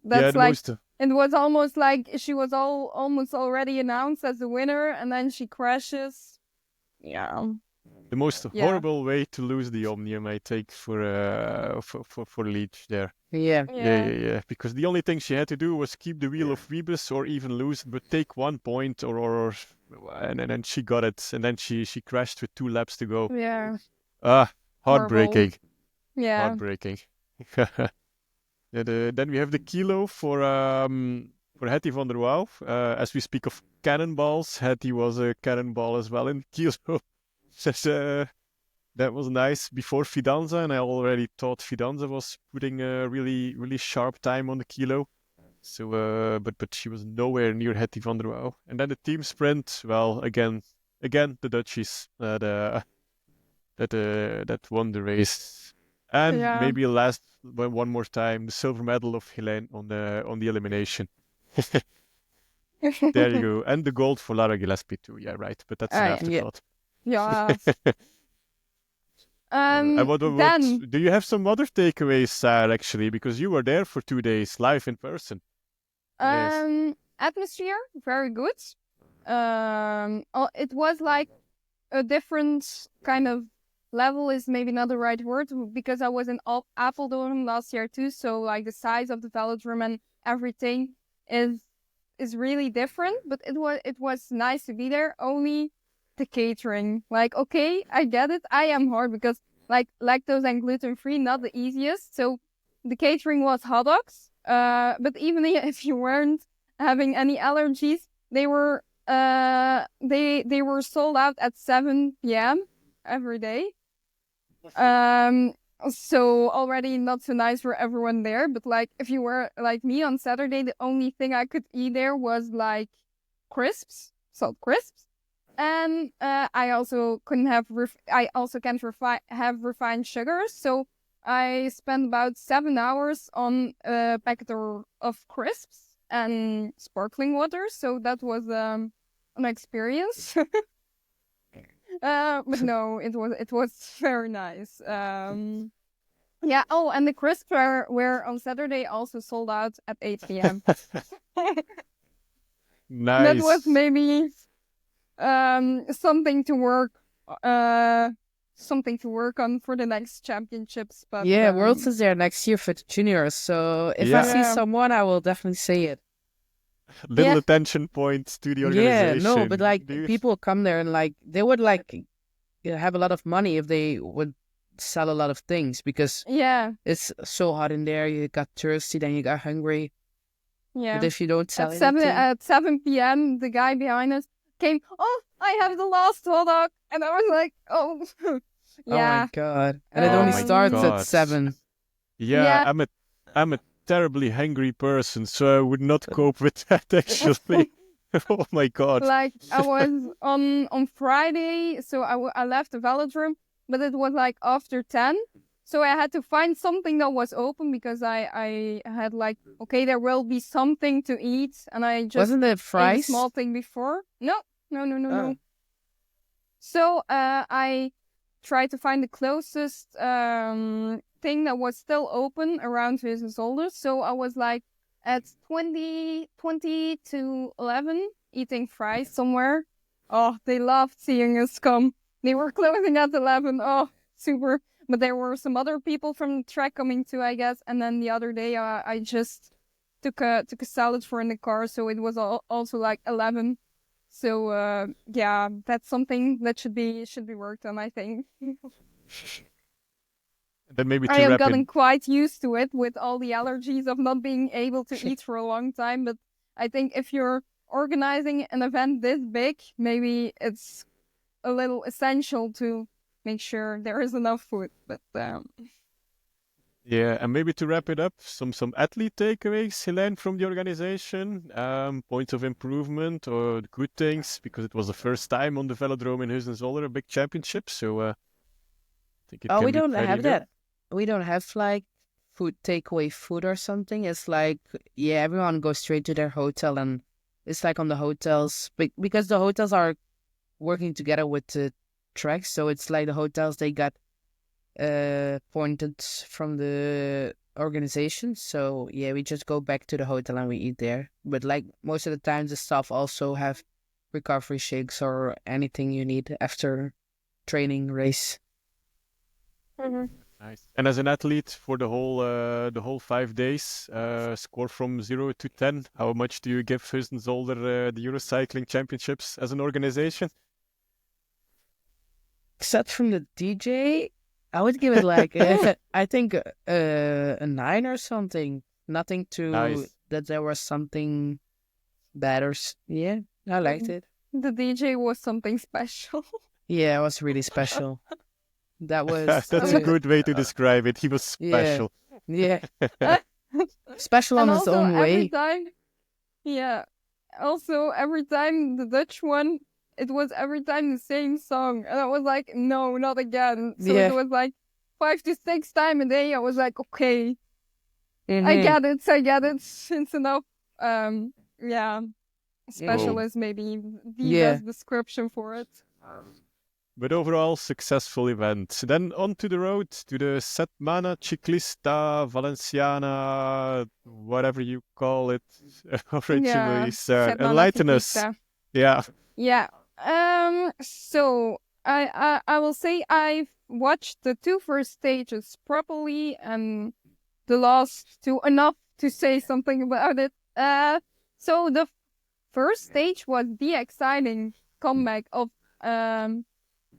Yeah, That's the like most it was almost like she was almost already announced as the winner, and then she crashes. Yeah, the most yeah, horrible way to lose the Omnium, I think, for Leach there. Yeah. yeah, Because the only thing she had to do was keep the wheel of Rebus or even lose, but take 1 point and then she got it, and then she crashed with 2 laps to go. yeah, Ah, horrible. heartbreaking, Yeah, heartbreaking. Then we have the kilo for Hetty van der Wouw. As we speak of cannonballs, Hetty was a cannonball as well in kilo. Says, that was nice before Fidanza, and I already thought Fidanza was putting a really sharp time on the kilo. So, but she was nowhere near Hetty van der Wouw. And then the team sprint, well, again the Dutchies that won the race. And yeah. maybe one more time, the silver medal of Hélène on the elimination. There you go, and the gold for Lara Gillespie too. Yeah, right. But that's an Yeah, Yeah. afterthought. yeah. And what Then do you have some other takeaways, Sarah? Actually, because you were there for 2 days live in person. Yes. atmosphere very good. It was like a different kind of level is maybe not the right word, because I was in Apeldoorn last year too. So like the size of the velodrome and everything is really different. But it was nice to be there. Only the catering, like, okay, I get it. I am hard because like lactose and gluten free, not the easiest. So the catering was hot dogs. But even if you weren't having any allergies, they were they were sold out at 7 p.m. every day. So already not so nice for everyone there. But like if you were like me on Saturday, the only thing I could eat there was like crisps, salt crisps. And I also couldn't have I also can't have refined sugars. So I spent about 7 hours on a packet of crisps and sparkling water. So that was an experience. But no, it was very nice. Yeah. Oh, and the crisps were on Saturday also sold out at 8 p.m. Nice. That was maybe something to work on for the next championships. But Yeah, Worlds is there next year for the juniors. So if I see Yeah. someone, I will definitely say it. Little Yeah. attention points to the Yeah, organization. no, but like Do you- people come there and like they would like have a lot of money if they would sell a lot of things because Yeah. it's so hot in there. You got thirsty, then you got hungry. Yeah. But if you don't sell At 7 anything, p.m. the guy behind us came, "Oh, I have the last hot dog." And I was like, "Oh." oh Yeah. my god! And it Oh only my starts God. at 7. Yeah, Yeah. I'm a terribly hungry person, so I would not cope with that actually. Oh my God. Like I was on Friday, so I left the velodrome, but it was like after 10. So I had to find something that was open because I had like, okay, there will be something to eat, and I just Wasn't it ate a fries? small thing before. No. Oh. So I tried to find the closest thing that was still open around Wissensolder. So I was like at 20 to 11 eating fries somewhere. Oh, they loved seeing us come. They were closing at 11. Oh, super. But there were some other people from the track coming too, I guess. And then the other day I just took a salad for in the car. So it was also like 11. So yeah, that's something that should be worked on, I think. Then maybe I to have wrap gotten in. quite used to it with all the allergies of not being able to eat for a long time. But I think if you're organizing an event this big, maybe it's a little essential to make sure there is enough food. But Yeah, and maybe to wrap it up, some athlete takeaways, Hélène, from the organization, points of improvement or good things, because it was the first time on the velodrome in Huizen-Zolder, a big championship. So I think it Oh, can we be don't pretty have good. that. We don't have like food takeaway food or something. It's like yeah, everyone goes straight to their hotel and it's like on the hotels because the hotels are working together with the tracks. So it's like the hotels they got pointed from the organization. So yeah, we just go back to the hotel and we eat there. But like most of the times, the staff also have recovery shakes or anything you need after training race. Nice. And as an athlete for the whole 5 days, score from 0 to 10, how much do you give Huizen-Zolder the Eurocycling Championships as an organization? Except from the DJ, I would give it like I think a 9 or something. Nothing to Nice. that there was something bad yeah, I liked it. the DJ was something special. Yeah, it was really special. That was That's a good way to describe it. He was yeah, special. yeah, special And on his also own every way. time, yeah. Also every time the Dutch one, it was every time the same song, and I was like, no, not again. So Yeah. it was like 5 to 6 times a day. I was like, okay, I Mhm. get it. It's enough. Yeah, special Cool. is maybe the Yeah. best description for it. But overall, successful event. Then on to the road, to the Setmana Ciclista Valenciana, whatever you call it originally. Yeah, So Setmana enlighten us. Ciclista. Yeah. Yeah. So I will say I've watched the two first stages properly, and the last two enough to say something about it. So the first stage was the exciting comeback of Anna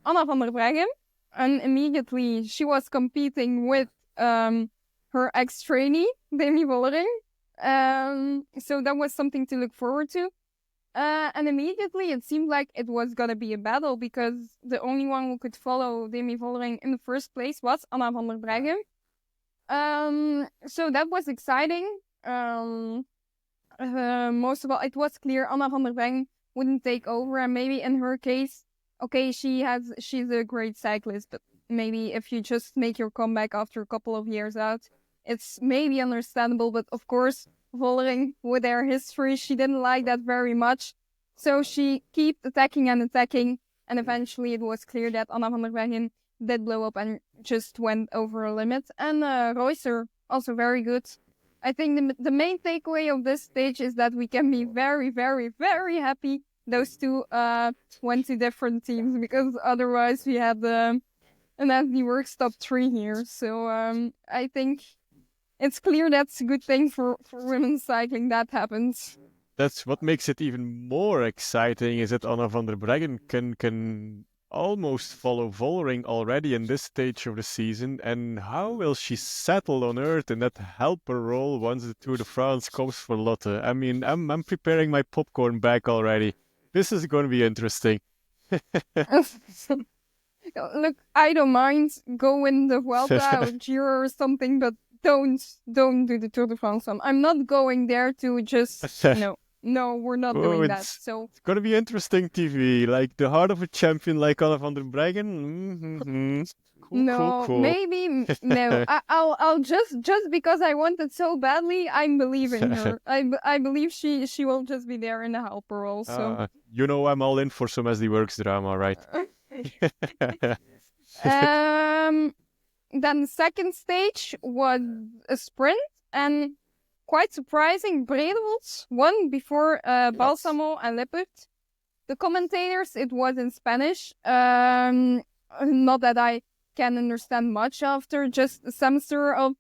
van der Breggen, and immediately she was competing with her ex-trainee, Demi Vollering. So that was something to look forward to. And immediately it seemed like it was gonna be a battle because the only one who could follow Demi Vollering in the first place was Anna van der Breggen. So that was exciting. Most of all, it was clear Anna van der Breggen wouldn't take over, and maybe in her case, okay, she's a great cyclist, but maybe if you just make your comeback after a couple of years out, it's maybe understandable. But of course, Vollering, with their history, she didn't like that very much, so she kept attacking, and eventually it was clear that Anna van der Breggen did blow up and just went over a limit. And Reusser, also very good. I think the main takeaway of this stage is that we can be very, very, very happy those two went to different teams, because otherwise we had an Anthony Works top 3 here. So I think it's clear that's a good thing for women's cycling that happens. That's what makes it even more exciting, is that Anna van der Breggen can almost follow Vollering already in this stage of the season. And how will she settle on earth in that helper role once the Tour de France comes for Lotte? I mean, I'm preparing my popcorn bag already. This is going to be interesting. Look, I don't mind going the Vuelta or Giro or something, but don't do the Tour de France. I'm not going there to just no, we're not doing that. So it's gonna be interesting TV, like the heart of a champion like Anna van der Breggen. Mm-hmm. Cool. Maybe no. I'll just because I want it so badly, I'm believing her. I believe she will just be there in the helper role. So I'm all in for some SD Works drama, right? Then the second stage was a sprint, and quite surprising, Bredewold won before Balsamo and Lippert. The commentators, it was in Spanish. Not that I can understand much after just a semester of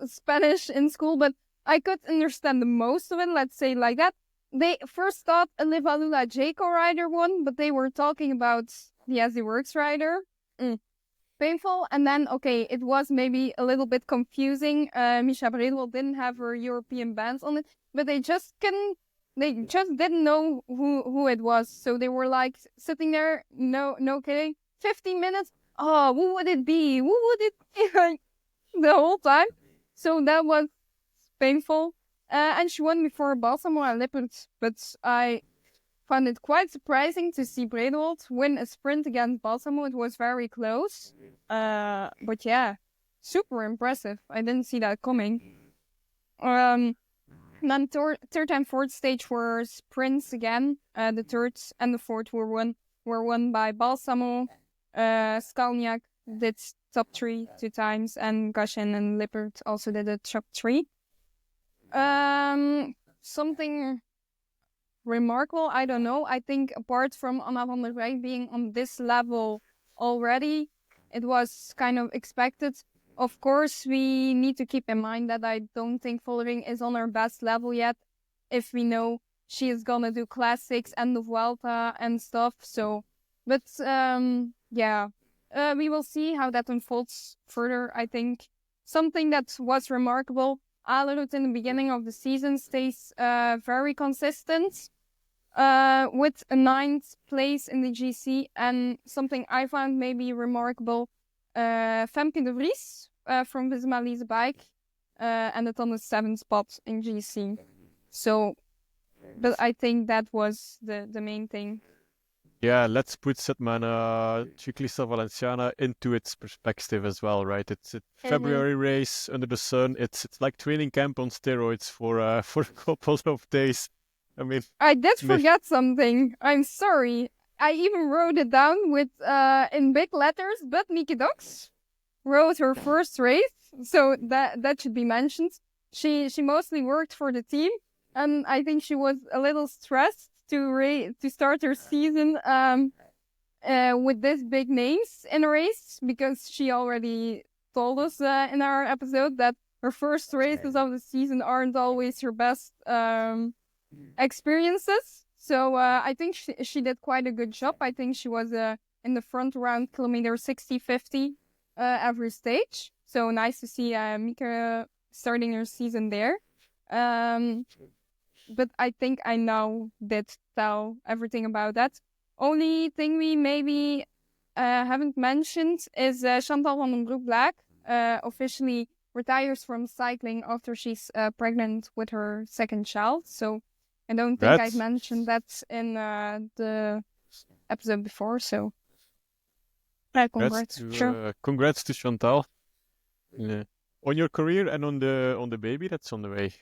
Spanish in school, but I could understand the most of it, let's say like that. They first thought a Livalula Jayco rider won, but they were talking about the SD Works rider. Painful. And then, okay, it was maybe a little bit confusing. Misha Bredewold didn't have her European bands on it, but they just didn't know who it was. So they were like sitting there, no kidding, 15 minutes. Oh, who would it be? Who would it be? The whole time. So that was painful. And she won before Balsamo and Lippert, but I found it quite surprising to see Bredewold win a sprint against Balsamo. It was very close. But yeah, super impressive. I didn't see that coming. Then third and fourth stage were sprints again. The third and the fourth were won by Balsamo. Skalniak did top 3 2 times, and Gashin and Lippert also did a top 3. Something remarkable, I don't know. I think apart from Anna van der Breggen being on this level already, it was kind of expected. Of course, we need to keep in mind that I don't think Vollering is on her best level yet, if we know she is gonna do classics and the Vuelta and stuff. So, but we will see how that unfolds further. I think something that was remarkable, Alerud in the beginning of the season stays very consistent. With a 9th place in the GC, and something I found maybe remarkable, Femke de Vries from Visma Lease Bike ended on the 7th spot in GC. So, but I think that was the main thing. Yeah, let's put Setmana Ciclista Valenciana into its perspective as well, right? It's a February race under the sun. It's like training camp on steroids for a couple of days. I mean, I did forget something. I'm sorry. I even wrote it down with in big letters. But Niki Dox rode her first race, so that should be mentioned. She mostly worked for the team, and I think she was a little stressed to start her season with these big names in a race, because she already told us in our episode that her first races of the season aren't always her best experiences. So I think she did quite a good job. I think she was in the front around kilometer 60, 50 every stage. So nice to see Mika starting her season there. But I think I now did tell everything about that. Only thing we maybe haven't mentioned is Chantal van den Broek-Blaak officially retires from cycling after she's pregnant with her second child. So I don't think I've mentioned that in the episode before. So congrats. Sure. Congrats to Chantal. On your career and on the baby that's on the way.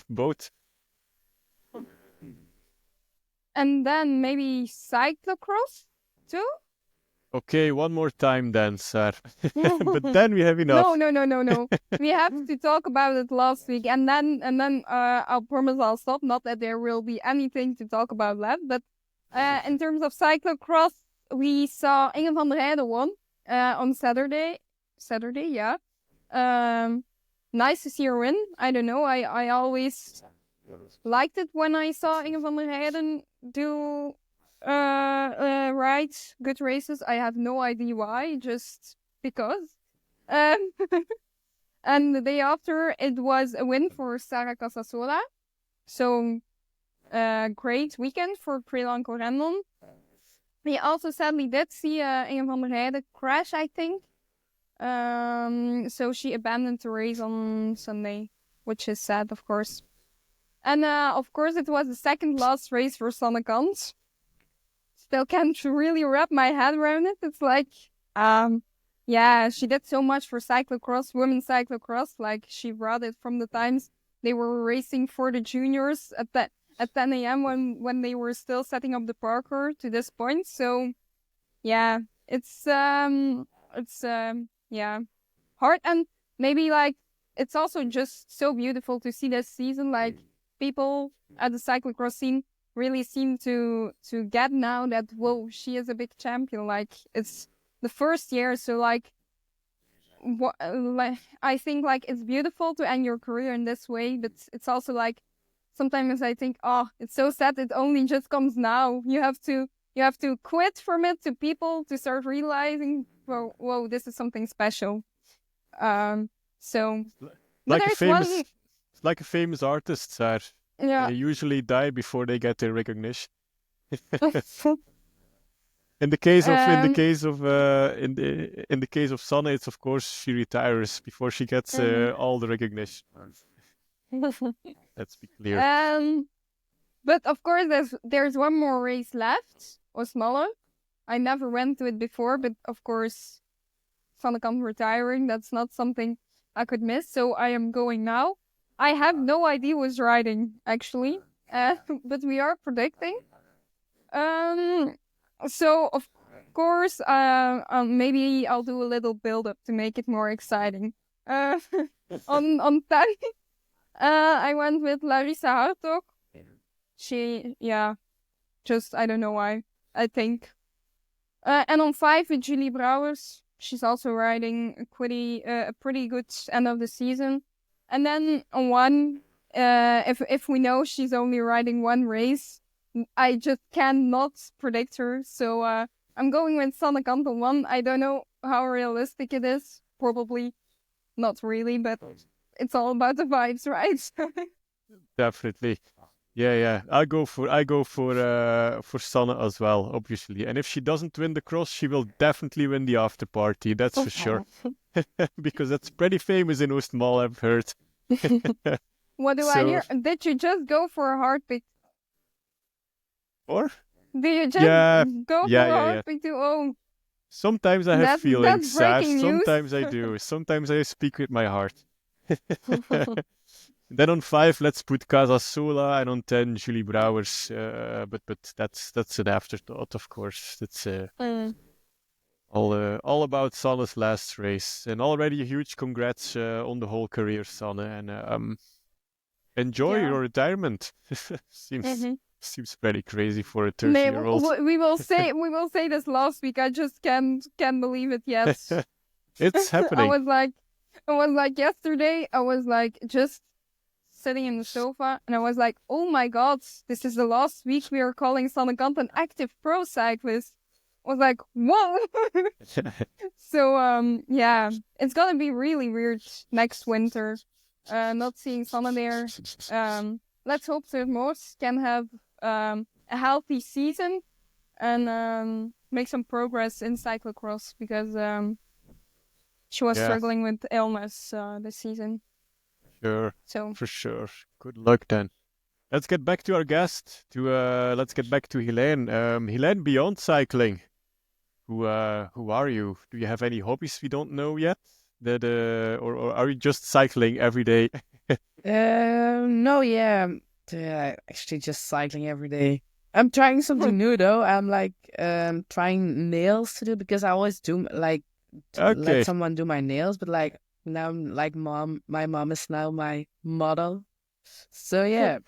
Both. And then maybe cyclocross too? Okay, one more time then, sir. But then we have enough. No. We have to talk about it last week, and then I'll promise I'll stop. Not that there will be anything to talk about left, but in terms of cyclocross, we saw Inge van der Heijden won on Saturday. Yeah. Nice to see her win. I don't know. I always liked it when I saw Inge van der Heijden do ride good races. I have no idea why, just because. And the day after, it was a win for Sara Casasola. So, great weekend for Pre-Lanko Rendon. We also sadly did see Inge van der Heijden crash, I think. So she abandoned the race on Sunday, which is sad, of course. And of course, it was the second last race for Sanne Cant. Still can't really wrap my head around it. It's like, yeah, she did so much for cyclocross, women's cyclocross. Like, she brought it from the times they were racing for the juniors at 10 a.m. when they were still setting up the parkour to this point. So, yeah, it's yeah, hard. And maybe, like, it's also just so beautiful to see this season. Like, people at the cyclocross scene really seem to get now that, whoa, she is a big champion. Like, it's the first year, so like I think like it's beautiful to end your career in this way, but it's also like sometimes I think, oh, it's so sad it only just comes now. You have to quit from it to people to start realizing, whoa, this is something special. So like a famous artist, Sar. Yeah. They usually die before they get their recognition. In the case of Sanne, it's of course she retires before she gets all the recognition. Let's be clear. But of course, there's one more race left, Osmalla. I never went to it before, but of course, Sanne Cant retiring, that's not something I could miss. So I am going now. I have no idea who's riding actually, but we are predicting. So of course, maybe I'll do a little build up to make it more exciting. On Tally, I went with Larissa Hartog. She, just I don't know why. I think. And on 5 with Julie Brouwers, she's also riding a pretty good end of the season. And then on 1, if we know she's only riding one race, I just cannot predict her. So I'm going with Sanne Cant on 1. I don't know how realistic it is. Probably not really, but it's all about the vibes, right? Definitely. Yeah. I go for Sanne as well, obviously. And if she doesn't win the cross, she will definitely win the after party. That's for sure. Because that's pretty famous in Oostmaal, I've heard. What do I hear? Did you just go for a heartbeat? Or? Do you just go for a heartbeat too? Oh. Sometimes I have feelings, Sash. Sometimes I do. Sometimes I speak with my heart. Then on 5, let's put Casasola, and on 10, Julie Brouwers. But that's an afterthought, of course. It's all about Sanne's last race, and already a huge congrats on the whole career, Sanne, and enjoy your retirement. Seems Seems pretty crazy for a 30-year-old. We will say this last week. I just can't believe it yet. It's happening. I was like yesterday. I was like just sitting in the sofa, and I was like, "Oh my God, this is the last week we are calling Sanne Cant an active pro cyclist." I was like, "Whoa!" So yeah, it's gonna be really weird next winter. Not seeing Sanne there. Let's hope that most can have a healthy season and make some progress in cyclocross because she was struggling with illness this season. Sure. So for sure. Good luck then. Let's get back to our guest. Let's get back to Hélène. Hélène, beyond cycling, who are you? Do you have any hobbies we don't know yet? Or are you just cycling every day? No, yeah, actually just cycling every day. I'm trying something new though. I'm like trying nails to do because I always do like let someone do my nails, but like now like my mom is now my model. So yeah,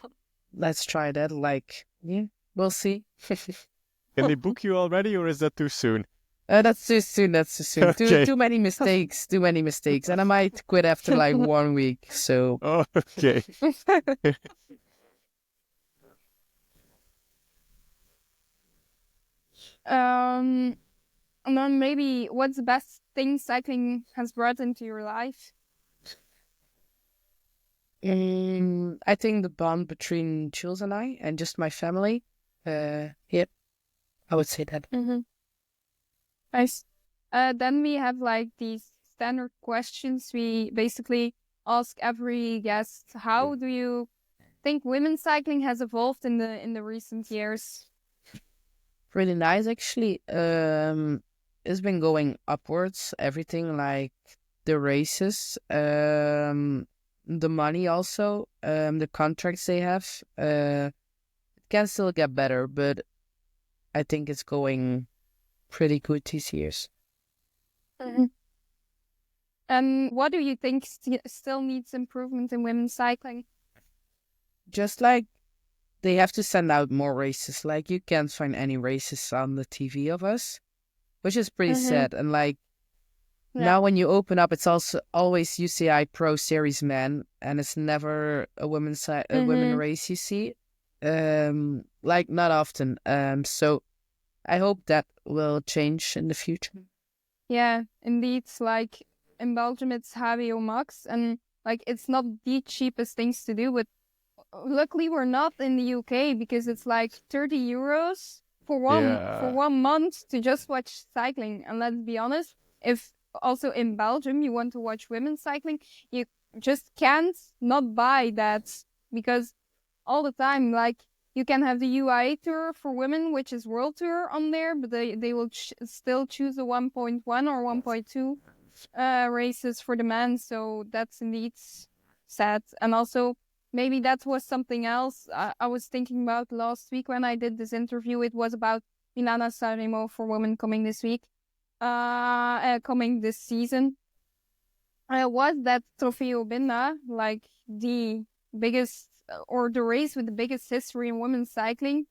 let's try that. Like yeah, we'll see. Can they book you already, or is that too soon? That's too soon. That's too soon. Okay. Too many mistakes. Too many mistakes, and I might quit after like 1 week. So okay. And then maybe what's the best thing cycling has brought into your life? I think the bond between Jules and I, and just my family. Yep, I would say that. Mm-hmm. Nice. Then we have like these standard questions we basically ask every guest. How do you think women's cycling has evolved in the recent years? Really nice, actually. It's been going upwards. Everything like the races, the money also, the contracts they have. It can still get better, but I think it's going pretty good these years. Mm-hmm. And what do you think still needs improvement in women's cycling? Just like they have to send out more races. Like you can't find any races on the TV of us, which is pretty sad. And like now when you open up, it's also always UCI Pro Series men, and it's never a women's women race you see. Like not often. So I hope that will change in the future. Yeah, indeed. Like in Belgium, it's HBO Max, and like it's not the cheapest things to do. But luckily, we're not in the UK because it's like €30 for one month to just watch cycling. And let's be honest, if also in Belgium you want to watch women's cycling, you just can't not buy that because all the time, like you can have the UAE Tour for women, which is World Tour on there, but they will still choose a 1.1 or 1.2 races for the men. So that's indeed sad. And also, maybe that was something else I was thinking about last week when I did this interview. It was about Milana Sanremo for women coming this week, coming this season. Was that Trofeo Binda, like the biggest or the race with the biggest history in women's cycling,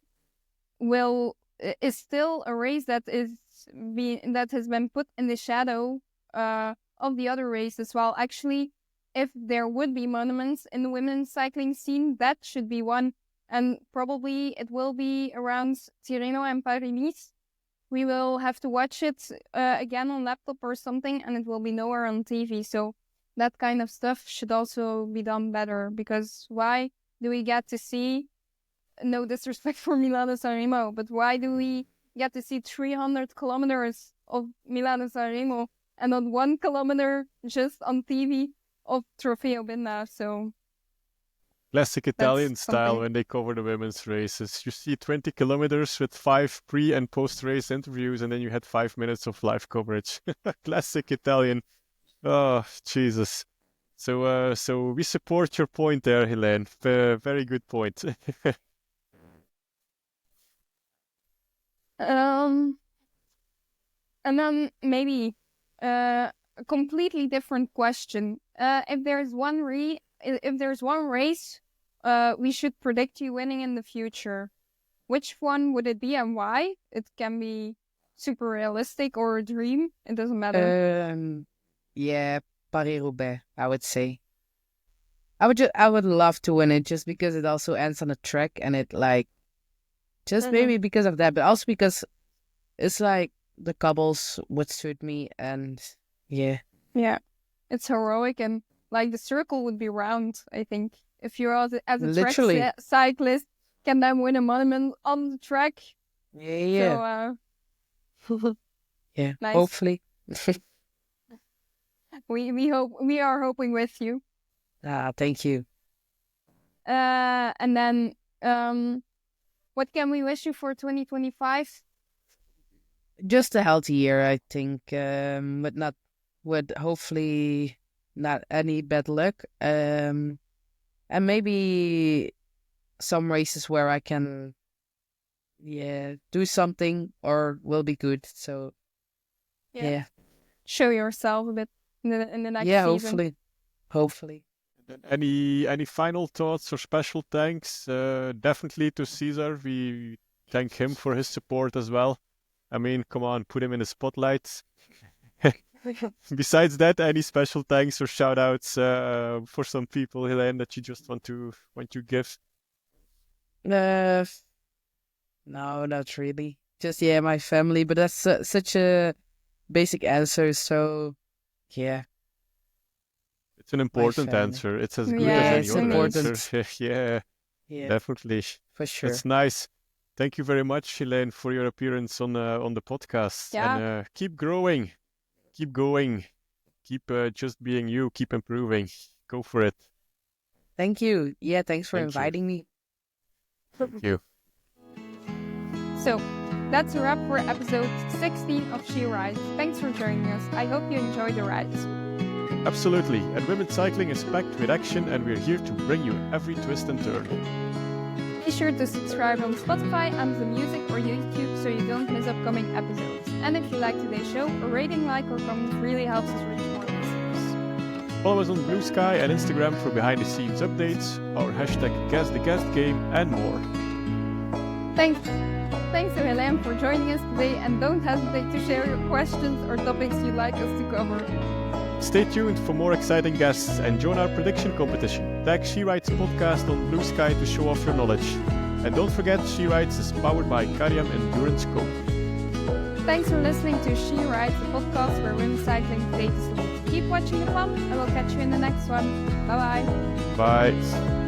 is still a race that has been put in the shadow of the other races. Well, actually, if there would be monuments in the women's cycling scene, that should be one, and probably it will be around Tirreno and Paris-Nice. We will have to watch it again on laptop or something, and it will be nowhere on TV. So that kind of stuff should also be done better, because why do we get to see, no disrespect for Milano Sanremo, but why do we get to see 300 kilometers of Milano Sanremo and not 1 kilometer just on TV of Trofeo Binda? So classic Italian style when they cover the women's races. You see 20 kilometers with 5 pre and post-race interviews, and then you had 5 minutes of live coverage. Classic Italian. Oh, Jesus. So we support your point there, Hélène. Very good point. And then maybe a completely different question. If there's one race we should predict you winning in the future, which one would it be and why? It can be super realistic or a dream. It doesn't matter. Yeah, Paris-Roubaix, I would say. I would love to win it just because it also ends on a track and it like just maybe because of that, but also because it's like the cobbles would suit me and yeah. Yeah, it's heroic and like the circle would be round. I think if you're as a track Literally. cyclist, can then win a monument on the track. Yeah. So Yeah. nice. Hopefully. we are hoping with you. Thank you. And then what can we wish you for 2025? Just a healthy year, I think, with hopefully not any bad luck. And maybe some races where I can, do something or will be good. So, yeah. Show yourself a bit in the next season. Hopefully. Any final thoughts or special thanks? Definitely to Cesar. We thank him for his support as well. I mean, come on, put him in the spotlight. Besides that, any special thanks or shout outs for some people, Hélène, that you just want to give? No, not really. Just my family, but that's such a basic answer. So, yeah. It's an important answer. It's as good as any other answer. Yeah, definitely. For sure. That's nice. Thank you very much, Hélène, for your appearance on the podcast. Yeah. And keep growing, keep going, keep just being you, keep improving. Go for it. Thank you. Yeah, thanks for inviting me. Thank you. So, that's a wrap for episode 16 of She Rides. Thanks for joining us. I hope you enjoyed the ride. Absolutely. And women's cycling is packed with action, and we're here to bring you every twist and turn. Be sure to subscribe on Spotify, Amazon Music, or YouTube so you don't miss upcoming episodes. And if you like today's show, a rating, like, or comment really helps us reach more listeners. Follow us on Blue Sky and Instagram for behind-the-scenes updates, our hashtag Guess the Guest game, and more. Thanks to Hélène for joining us today, and don't hesitate to share your questions or topics you'd like us to cover. Stay tuned for more exciting guests and join our prediction competition. Tag She Rides podcast on Blue Sky to show off your knowledge. And don't forget, She Rides is powered by Cariam Endurance Co. Thanks for listening to She Rides, the podcast where women's cycling takes the lead. Keep watching the fun, and we'll catch you in the next one. Bye-bye. Bye.